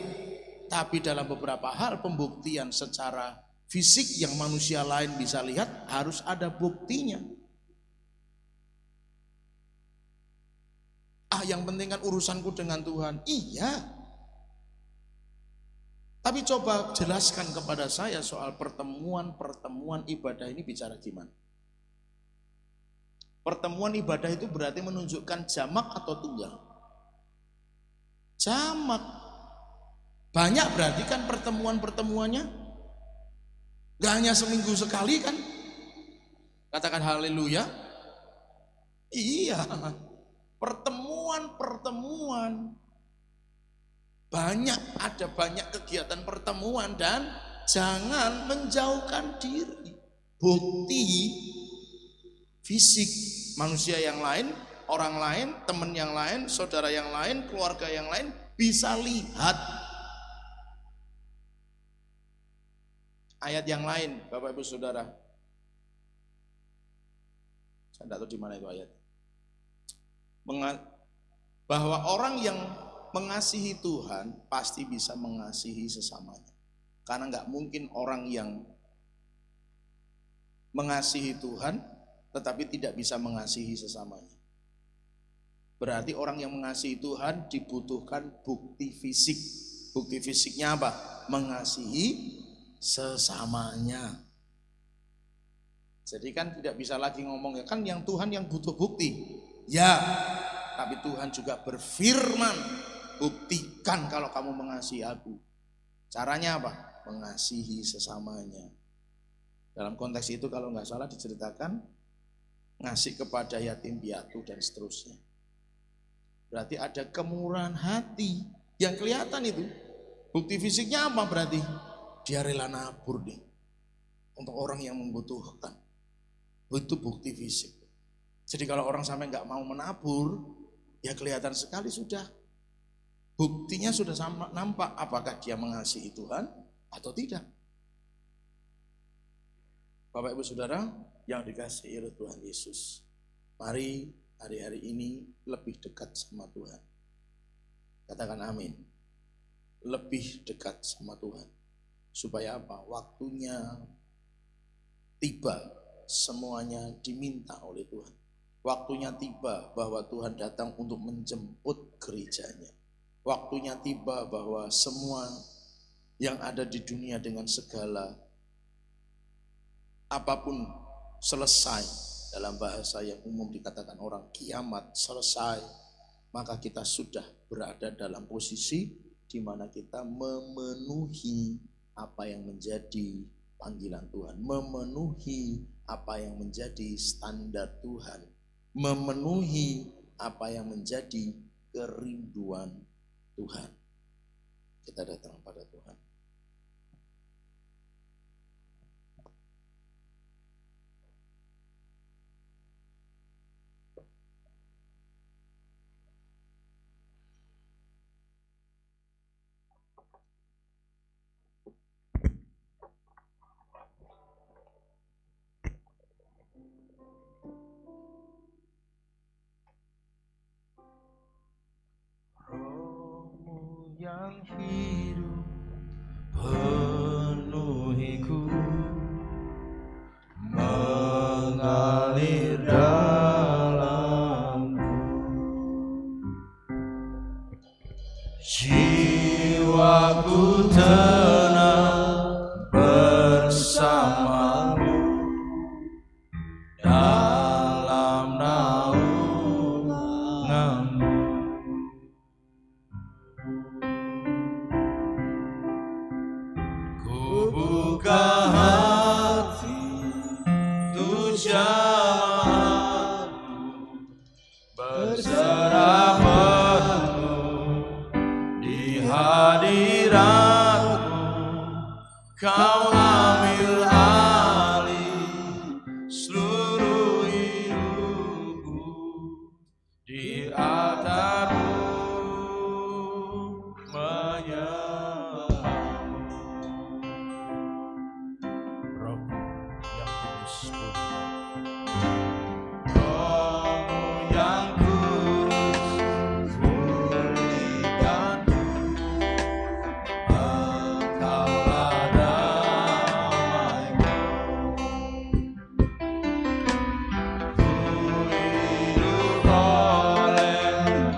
Tapi dalam beberapa hal pembuktian secara fisik yang manusia lain bisa lihat harus ada buktinya. Yang penting kan urusanku dengan Tuhan. Iya. Tapi coba jelaskan kepada saya soal pertemuan ibadah ini bicara gimana? Pertemuan ibadah itu berarti menunjukkan jamak atau tunggal? Jamak. Banyak berarti kan pertemuannya. Gak hanya seminggu sekali kan? Katakan haleluya. Iya. Pertemuan. Ada banyak kegiatan pertemuan, dan jangan menjauhkan diri. Bukti fisik manusia yang lain, orang lain, teman yang lain, saudara yang lain, keluarga yang lain bisa lihat. Ayat yang lain, Bapak Ibu Saudara. Saya tidak tahu di mana itu ayat. Bahwa orang yang mengasihi Tuhan pasti bisa mengasihi sesamanya. Karena nggak mungkin orang yang mengasihi Tuhan tetapi tidak bisa mengasihi sesamanya. Berarti orang yang mengasihi Tuhan dibutuhkan bukti fisik. Bukti fisiknya apa? Mengasihi sesamanya. Jadi kan tidak bisa lagi ngomong ya kan yang Tuhan yang butuh bukti. Ya, tapi Tuhan juga berfirman, buktikan kalau kamu mengasihi aku. Caranya apa? Mengasihi sesamanya. Dalam konteks itu kalau nggak salah diceritakan ngasih kepada yatim piatu dan seterusnya. Berarti ada kemurahan hati yang kelihatan itu. Bukti fisiknya apa berarti? Dia rela nabur nih untuk orang yang membutuhkan. Itu bukti fisik. Jadi kalau orang sampai nggak mau menabur, ya kelihatan sekali sudah Buktinya sudah nampak apakah dia mengasihi Tuhan atau tidak. Bapak Ibu Saudara yang dikasihi oleh Tuhan Yesus, mari hari-hari ini lebih dekat sama Tuhan. Katakan amin. Lebih dekat sama Tuhan. Supaya apa? Waktunya tiba, semuanya diminta oleh Tuhan. Waktunya tiba bahwa Tuhan datang untuk menjemput gerejanya. Waktunya tiba bahwa semua yang ada di dunia dengan segala apapun selesai. Dalam bahasa yang umum dikatakan orang, kiamat selesai. Maka kita sudah berada dalam posisi di mana kita memenuhi apa yang menjadi panggilan Tuhan, memenuhi apa yang menjadi standar Tuhan, memenuhi apa yang menjadi kerinduan Tuhan. Kita datang pada Tuhan. Rohmu yang hidup penuhiku, mengalir dalamku, jiwaku tenang bersamamu dalam naunganmu. Ku buka hati untuk jamaatmu, berserah penuh di hadiratmu. Kau ambil alih seluruh hidupku, di altarmu menyembahmu. Rohmu yang kudus Rohmu yang kudus pulihkanku, Engkaulah damaiku. Ku hidup oleh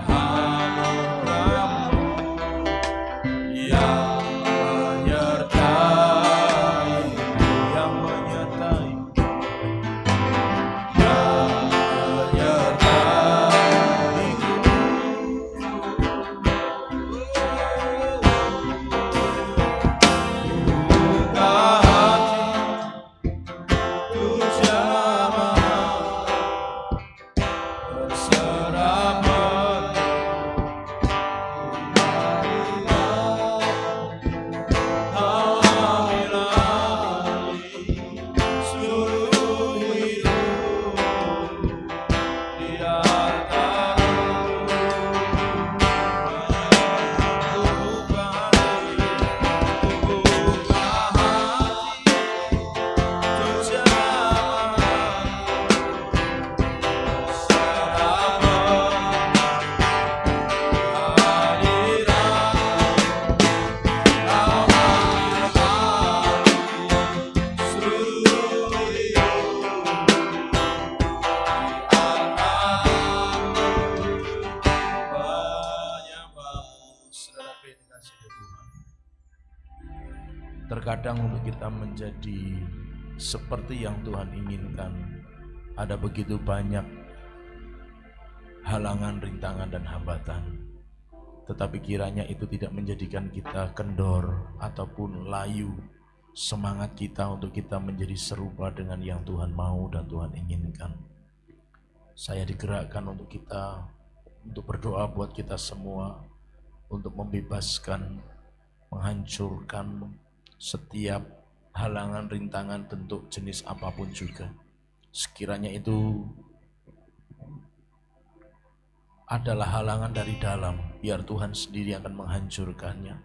anugerah-Mu yang menyertai-Mu, yang menyertai-Mu, yang menyertai-Ku. Buka hati untuk jamaah, berserah penuh Kau ambil alih seluruh hidupku, di altarmu buka hati untuk jamaah, berserah Terkadang untuk kita menjadi seperti yang Tuhan inginkan, ada begitu banyak halangan, rintangan, dan hambatan. Tetapi kiranya itu tidak menjadikan kita kendor ataupun layu semangat kita untuk kita menjadi serupa dengan yang Tuhan mau dan Tuhan inginkan. Saya digerakkan untuk kita, untuk berdoa buat kita semua, untuk membebaskan, menghancurkan setiap halangan, rintangan, bentuk jenis apapun juga. Sekiranya itu adalah halangan dari dalam, biar Tuhan sendiri akan menghancurkannya.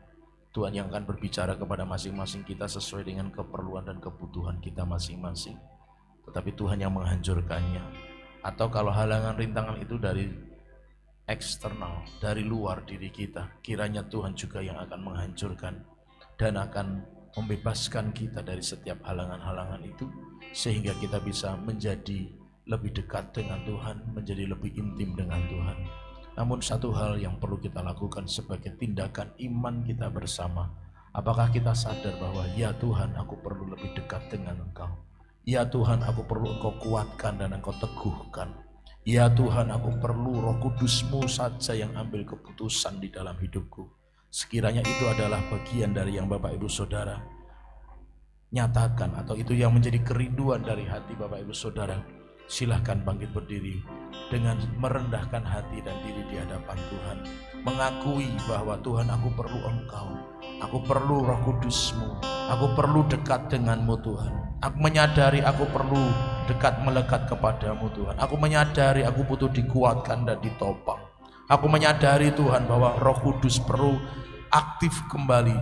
Tuhan yang akan berbicara kepada masing-masing kita sesuai dengan keperluan dan kebutuhan kita masing-masing. Tetapi Tuhan yang menghancurkannya. Atau kalau halangan rintangan itu dari eksternal, dari luar diri kita, kiranya Tuhan juga yang akan menghancurkan dan akan membebaskan kita dari setiap halangan-halangan itu, sehingga kita bisa menjadi lebih dekat dengan Tuhan, menjadi lebih intim dengan Tuhan. Namun satu hal yang perlu kita lakukan sebagai tindakan iman kita bersama, apakah kita sadar bahwa ya Tuhan, aku perlu lebih dekat dengan Engkau. Ya Tuhan, aku perlu Engkau kuatkan dan Engkau teguhkan. Ya Tuhan, aku perlu Roh Kudus-Mu saja yang ambil keputusan di dalam hidupku. Sekiranya itu adalah bagian dari yang Bapak Ibu Saudara nyatakan, atau itu yang menjadi kerinduan dari hati Bapak Ibu Saudara, silahkan bangkit berdiri dengan merendahkan hati dan diri di hadapan Tuhan, mengakui bahwa Tuhan, aku perlu Engkau, aku perlu Roh Kudus-Mu, aku perlu dekat dengan-Mu Tuhan. Aku menyadari aku perlu dekat melekat kepadamu Tuhan. Aku menyadari aku butuh dikuatkan dan ditopang. Aku menyadari Tuhan bahwa Roh Kudus perlu aktif kembali.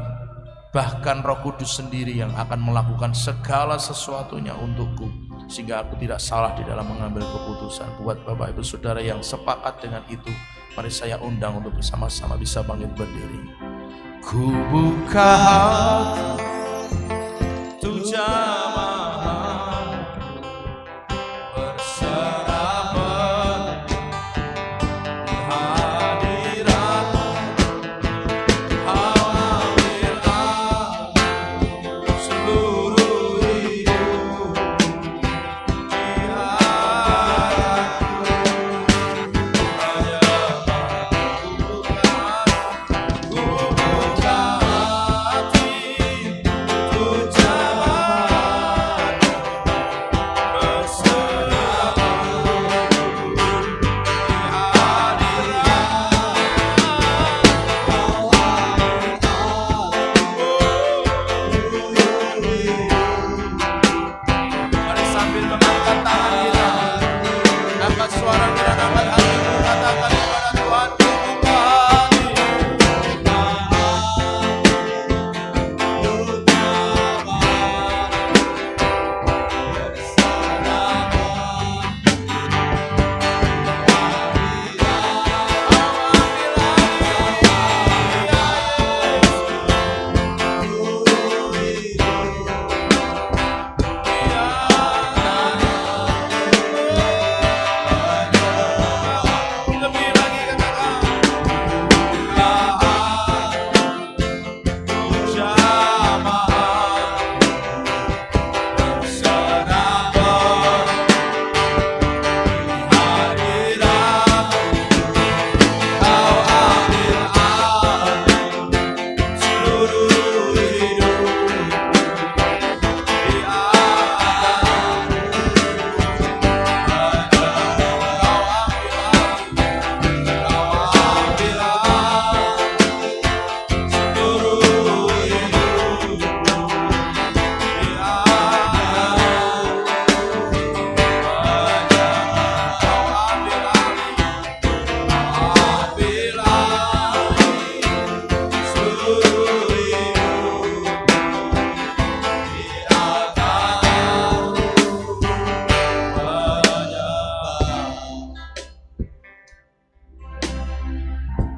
Bahkan Roh Kudus sendiri yang akan melakukan segala sesuatunya untukku, sehingga aku tidak salah di dalam mengambil keputusan. Buat Bapak Ibu Saudara yang sepakat dengan itu, mari saya undang untuk bersama-sama bisa bangkit berdiri. Ku buka hati untuk jamaah berserapan di hadirat-Mu. Ambil aku seluruh hidup di hadirat-Mu. Hanya ku buka hati untuk jamaah berserapan di hadirat-Mu. Mari sambil mengangkat tangan kita, angkat suara kita, angkat hatimu, katakan kepada Tuhan, ku buka hati. Lebih lagi katakan, jamaah berserapan di hadirat-Mu. Kau ambil alih seluruh hidup di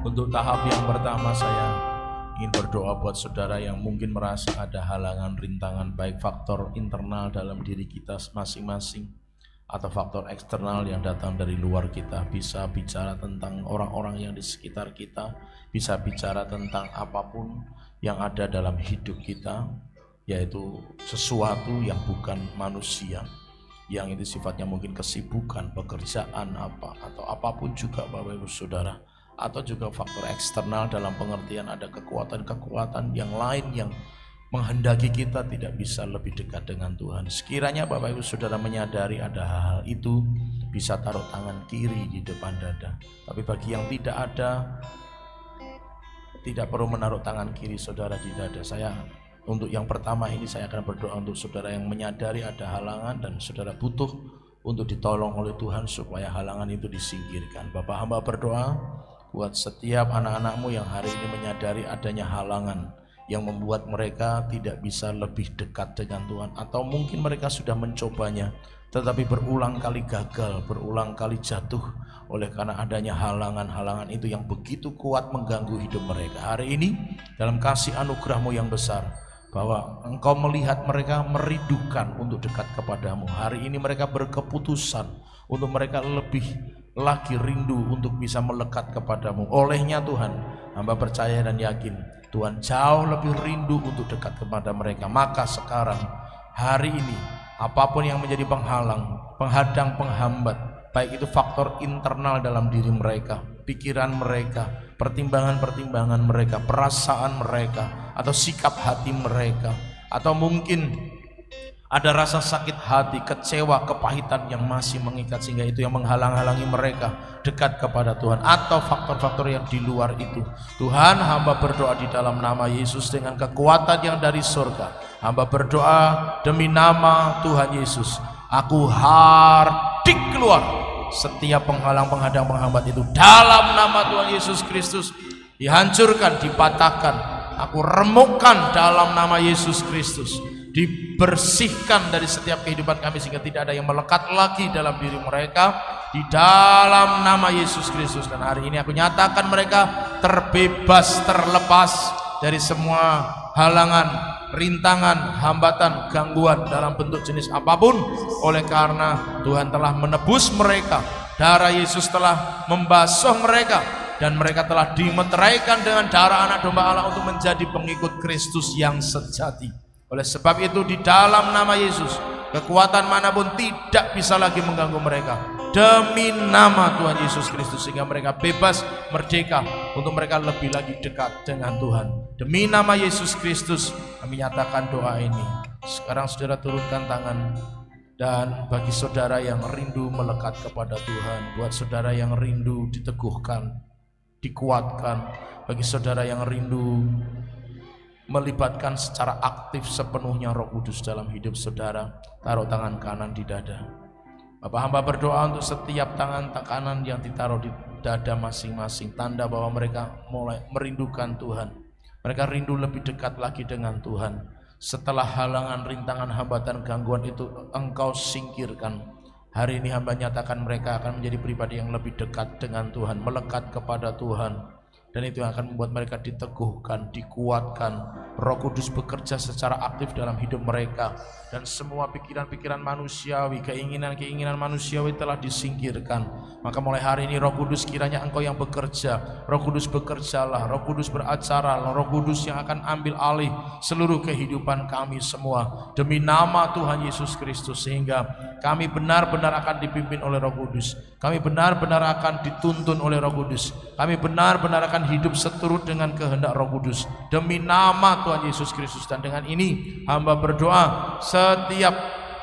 Untuk tahap yang pertama, saya ingin berdoa buat saudara yang mungkin merasa ada halangan, rintangan, baik faktor internal dalam diri kita masing-masing atau faktor eksternal yang datang dari luar kita. Bisa bicara tentang orang-orang yang di sekitar kita, bisa bicara tentang apapun yang ada dalam hidup kita, yaitu sesuatu yang bukan manusia, yang itu sifatnya mungkin kesibukan, pekerjaan apa, atau apapun juga Bapak Ibu Saudara. Atau juga faktor eksternal dalam pengertian ada kekuatan-kekuatan yang lain yang menghendaki kita tidak bisa lebih dekat dengan Tuhan. Sekiranya Bapak Ibu Saudara menyadari ada hal-hal itu, bisa taruh tangan kiri di depan dada. Tapi bagi yang tidak ada, tidak perlu menaruh tangan kiri saudara di dada. Untuk yang pertama ini saya akan berdoa untuk saudara yang menyadari ada halangan dan saudara butuh untuk ditolong oleh Tuhan supaya halangan itu disingkirkan. Bapak hamba berdoa buat setiap anak-anakmu yang hari ini menyadari adanya halangan yang membuat mereka tidak bisa lebih dekat dengan Tuhan, atau mungkin mereka sudah mencobanya tetapi berulang kali gagal, berulang kali jatuh oleh karena adanya halangan-halangan itu yang begitu kuat mengganggu hidup mereka. Hari ini dalam kasih anugerah-Mu yang besar, bahwa Engkau melihat mereka merindukan untuk dekat kepadamu. Hari ini mereka berkeputusan untuk mereka lebih lagi rindu untuk bisa melekat kepadamu. Olehnya Tuhan, hamba percaya dan yakin Tuhan jauh lebih rindu untuk dekat kepada mereka. Maka sekarang, hari ini, apapun yang menjadi penghalang, penghadang, penghambat, baik itu faktor internal dalam diri mereka, pikiran mereka, pertimbangan-pertimbangan mereka, perasaan mereka, atau sikap hati mereka, atau mungkin ada rasa sakit hati, kecewa, kepahitan yang masih mengikat, sehingga itu yang menghalang-halangi mereka dekat kepada Tuhan, atau faktor-faktor yang di luar itu. Tuhan, hamba berdoa di dalam nama Yesus dengan kekuatan yang dari surga. Hamba berdoa demi nama Tuhan Yesus, aku hardik keluar setiap penghalang, penghadang, penghambat itu dalam nama Tuhan Yesus Kristus. Dihancurkan, dipatahkan, aku remukkan dalam nama Yesus Kristus. Dibersihkan dari setiap kehidupan kami sehingga tidak ada yang melekat lagi dalam diri mereka di dalam nama Yesus Kristus. Dan hari ini aku nyatakan mereka terbebas, terlepas dari semua halangan, rintangan, hambatan, gangguan dalam bentuk jenis apapun, oleh karena Tuhan telah menebus mereka. Darah Yesus telah membasuh mereka dan mereka telah dimeteraikan dengan darah anak domba Allah untuk menjadi pengikut Kristus yang sejati. Oleh sebab itu di dalam nama Yesus, kekuatan manapun tidak bisa lagi mengganggu mereka demi nama Tuhan Yesus Kristus, sehingga mereka bebas, merdeka untuk mereka lebih lagi dekat dengan Tuhan. Demi nama Yesus Kristus kami nyatakan doa ini. Sekarang saudara turunkan tangan, dan bagi saudara yang rindu melekat kepada Tuhan, buat saudara yang rindu diteguhkan, dikuatkan, bagi saudara yang rindu melibatkan secara aktif sepenuhnya Roh Kudus dalam hidup saudara, taruh tangan kanan di dada. Bapak hamba berdoa untuk setiap tangan kanan yang ditaruh di dada masing-masing, tanda bahwa mereka mulai merindukan Tuhan. Mereka rindu lebih dekat lagi dengan Tuhan. Setelah halangan, rintangan, hambatan, gangguan itu Engkau singkirkan, hari ini hamba nyatakan mereka akan menjadi pribadi yang lebih dekat dengan Tuhan, melekat kepada Tuhan. Dan itu yang akan membuat mereka diteguhkan, dikuatkan. Roh Kudus bekerja secara aktif dalam hidup mereka, dan semua pikiran-pikiran manusiawi, keinginan-keinginan manusiawi telah disingkirkan. Maka mulai hari ini Roh Kudus kiranya Engkau yang bekerja. Roh Kudus bekerjalah, Roh Kudus beracara, Roh Kudus yang akan ambil alih seluruh kehidupan kami semua demi nama Tuhan Yesus Kristus, sehingga kami benar-benar akan dipimpin oleh Roh Kudus. Kami benar-benar akan dituntun oleh Roh Kudus. Kami benar-benar akan hidup seturut dengan kehendak Roh Kudus demi nama Tuhan Yesus Kristus. Dan dengan ini hamba berdoa setiap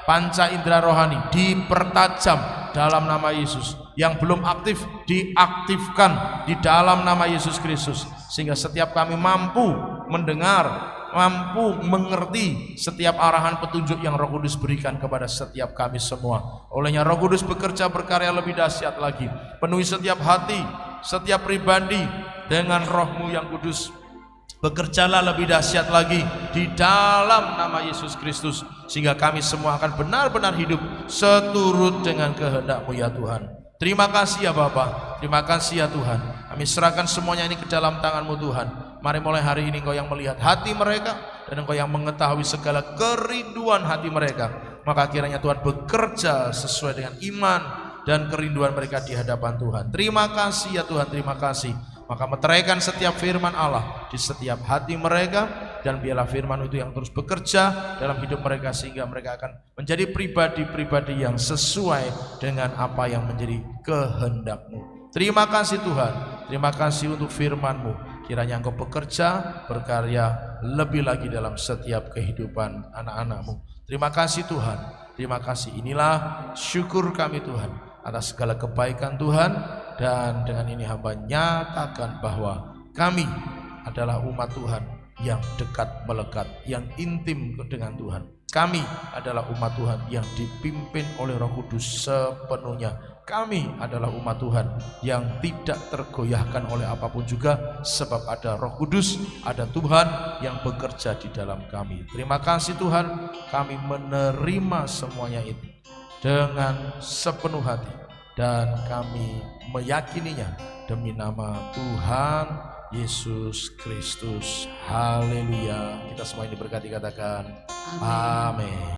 panca indera rohani dipertajam dalam nama Yesus. Yang belum aktif diaktifkan di dalam nama Yesus Kristus, sehingga setiap kami mampu mendengar, mampu mengerti setiap arahan petunjuk yang Roh Kudus berikan kepada setiap kami semua. Olehnya Roh Kudus bekerja berkarya lebih dahsyat lagi. Penuhi setiap hati, setiap pribadi dengan Roh-Mu yang kudus. Bekerjalah lebih dahsyat lagi di dalam nama Yesus Kristus, sehingga kami semua akan benar-benar hidup seturut dengan kehendak-Mu ya Tuhan. Terima kasih ya Bapa, terima kasih ya Tuhan. Kami serahkan semuanya ini ke dalam tangan-Mu Tuhan. Mari mulai hari ini Engkau yang melihat hati mereka, dan Engkau yang mengetahui segala kerinduan hati mereka. Maka kiranya Tuhan bekerja sesuai dengan iman dan kerinduan mereka di hadapan Tuhan. Terima kasih ya Tuhan, terima kasih. Maka meteraikan setiap firman Allah di setiap hati mereka, dan biarlah firman itu yang terus bekerja dalam hidup mereka, sehingga mereka akan menjadi pribadi-pribadi yang sesuai dengan apa yang menjadi kehendak-Mu. Terima kasih Tuhan, terima kasih untuk firman-Mu. Kiranya Engkau bekerja, berkarya lebih lagi dalam setiap kehidupan anak-anak-Mu. Terima kasih Tuhan, terima kasih. Inilah syukur kami Tuhan atas segala kebaikan Tuhan. Dan dengan ini hamba nyatakan bahwa kami adalah umat Tuhan yang dekat melekat, yang intim dengan Tuhan. Kami adalah umat Tuhan yang dipimpin oleh Roh Kudus sepenuhnya. Kami adalah umat Tuhan yang tidak tergoyahkan oleh apapun juga, sebab ada Roh Kudus, ada Tuhan yang bekerja di dalam kami. Terima kasih Tuhan, kami menerima semuanya itu dengan sepenuh hati dan kami meyakininya demi nama Tuhan Yesus Kristus. Haleluya. Kita semua ini berkati, katakan amin.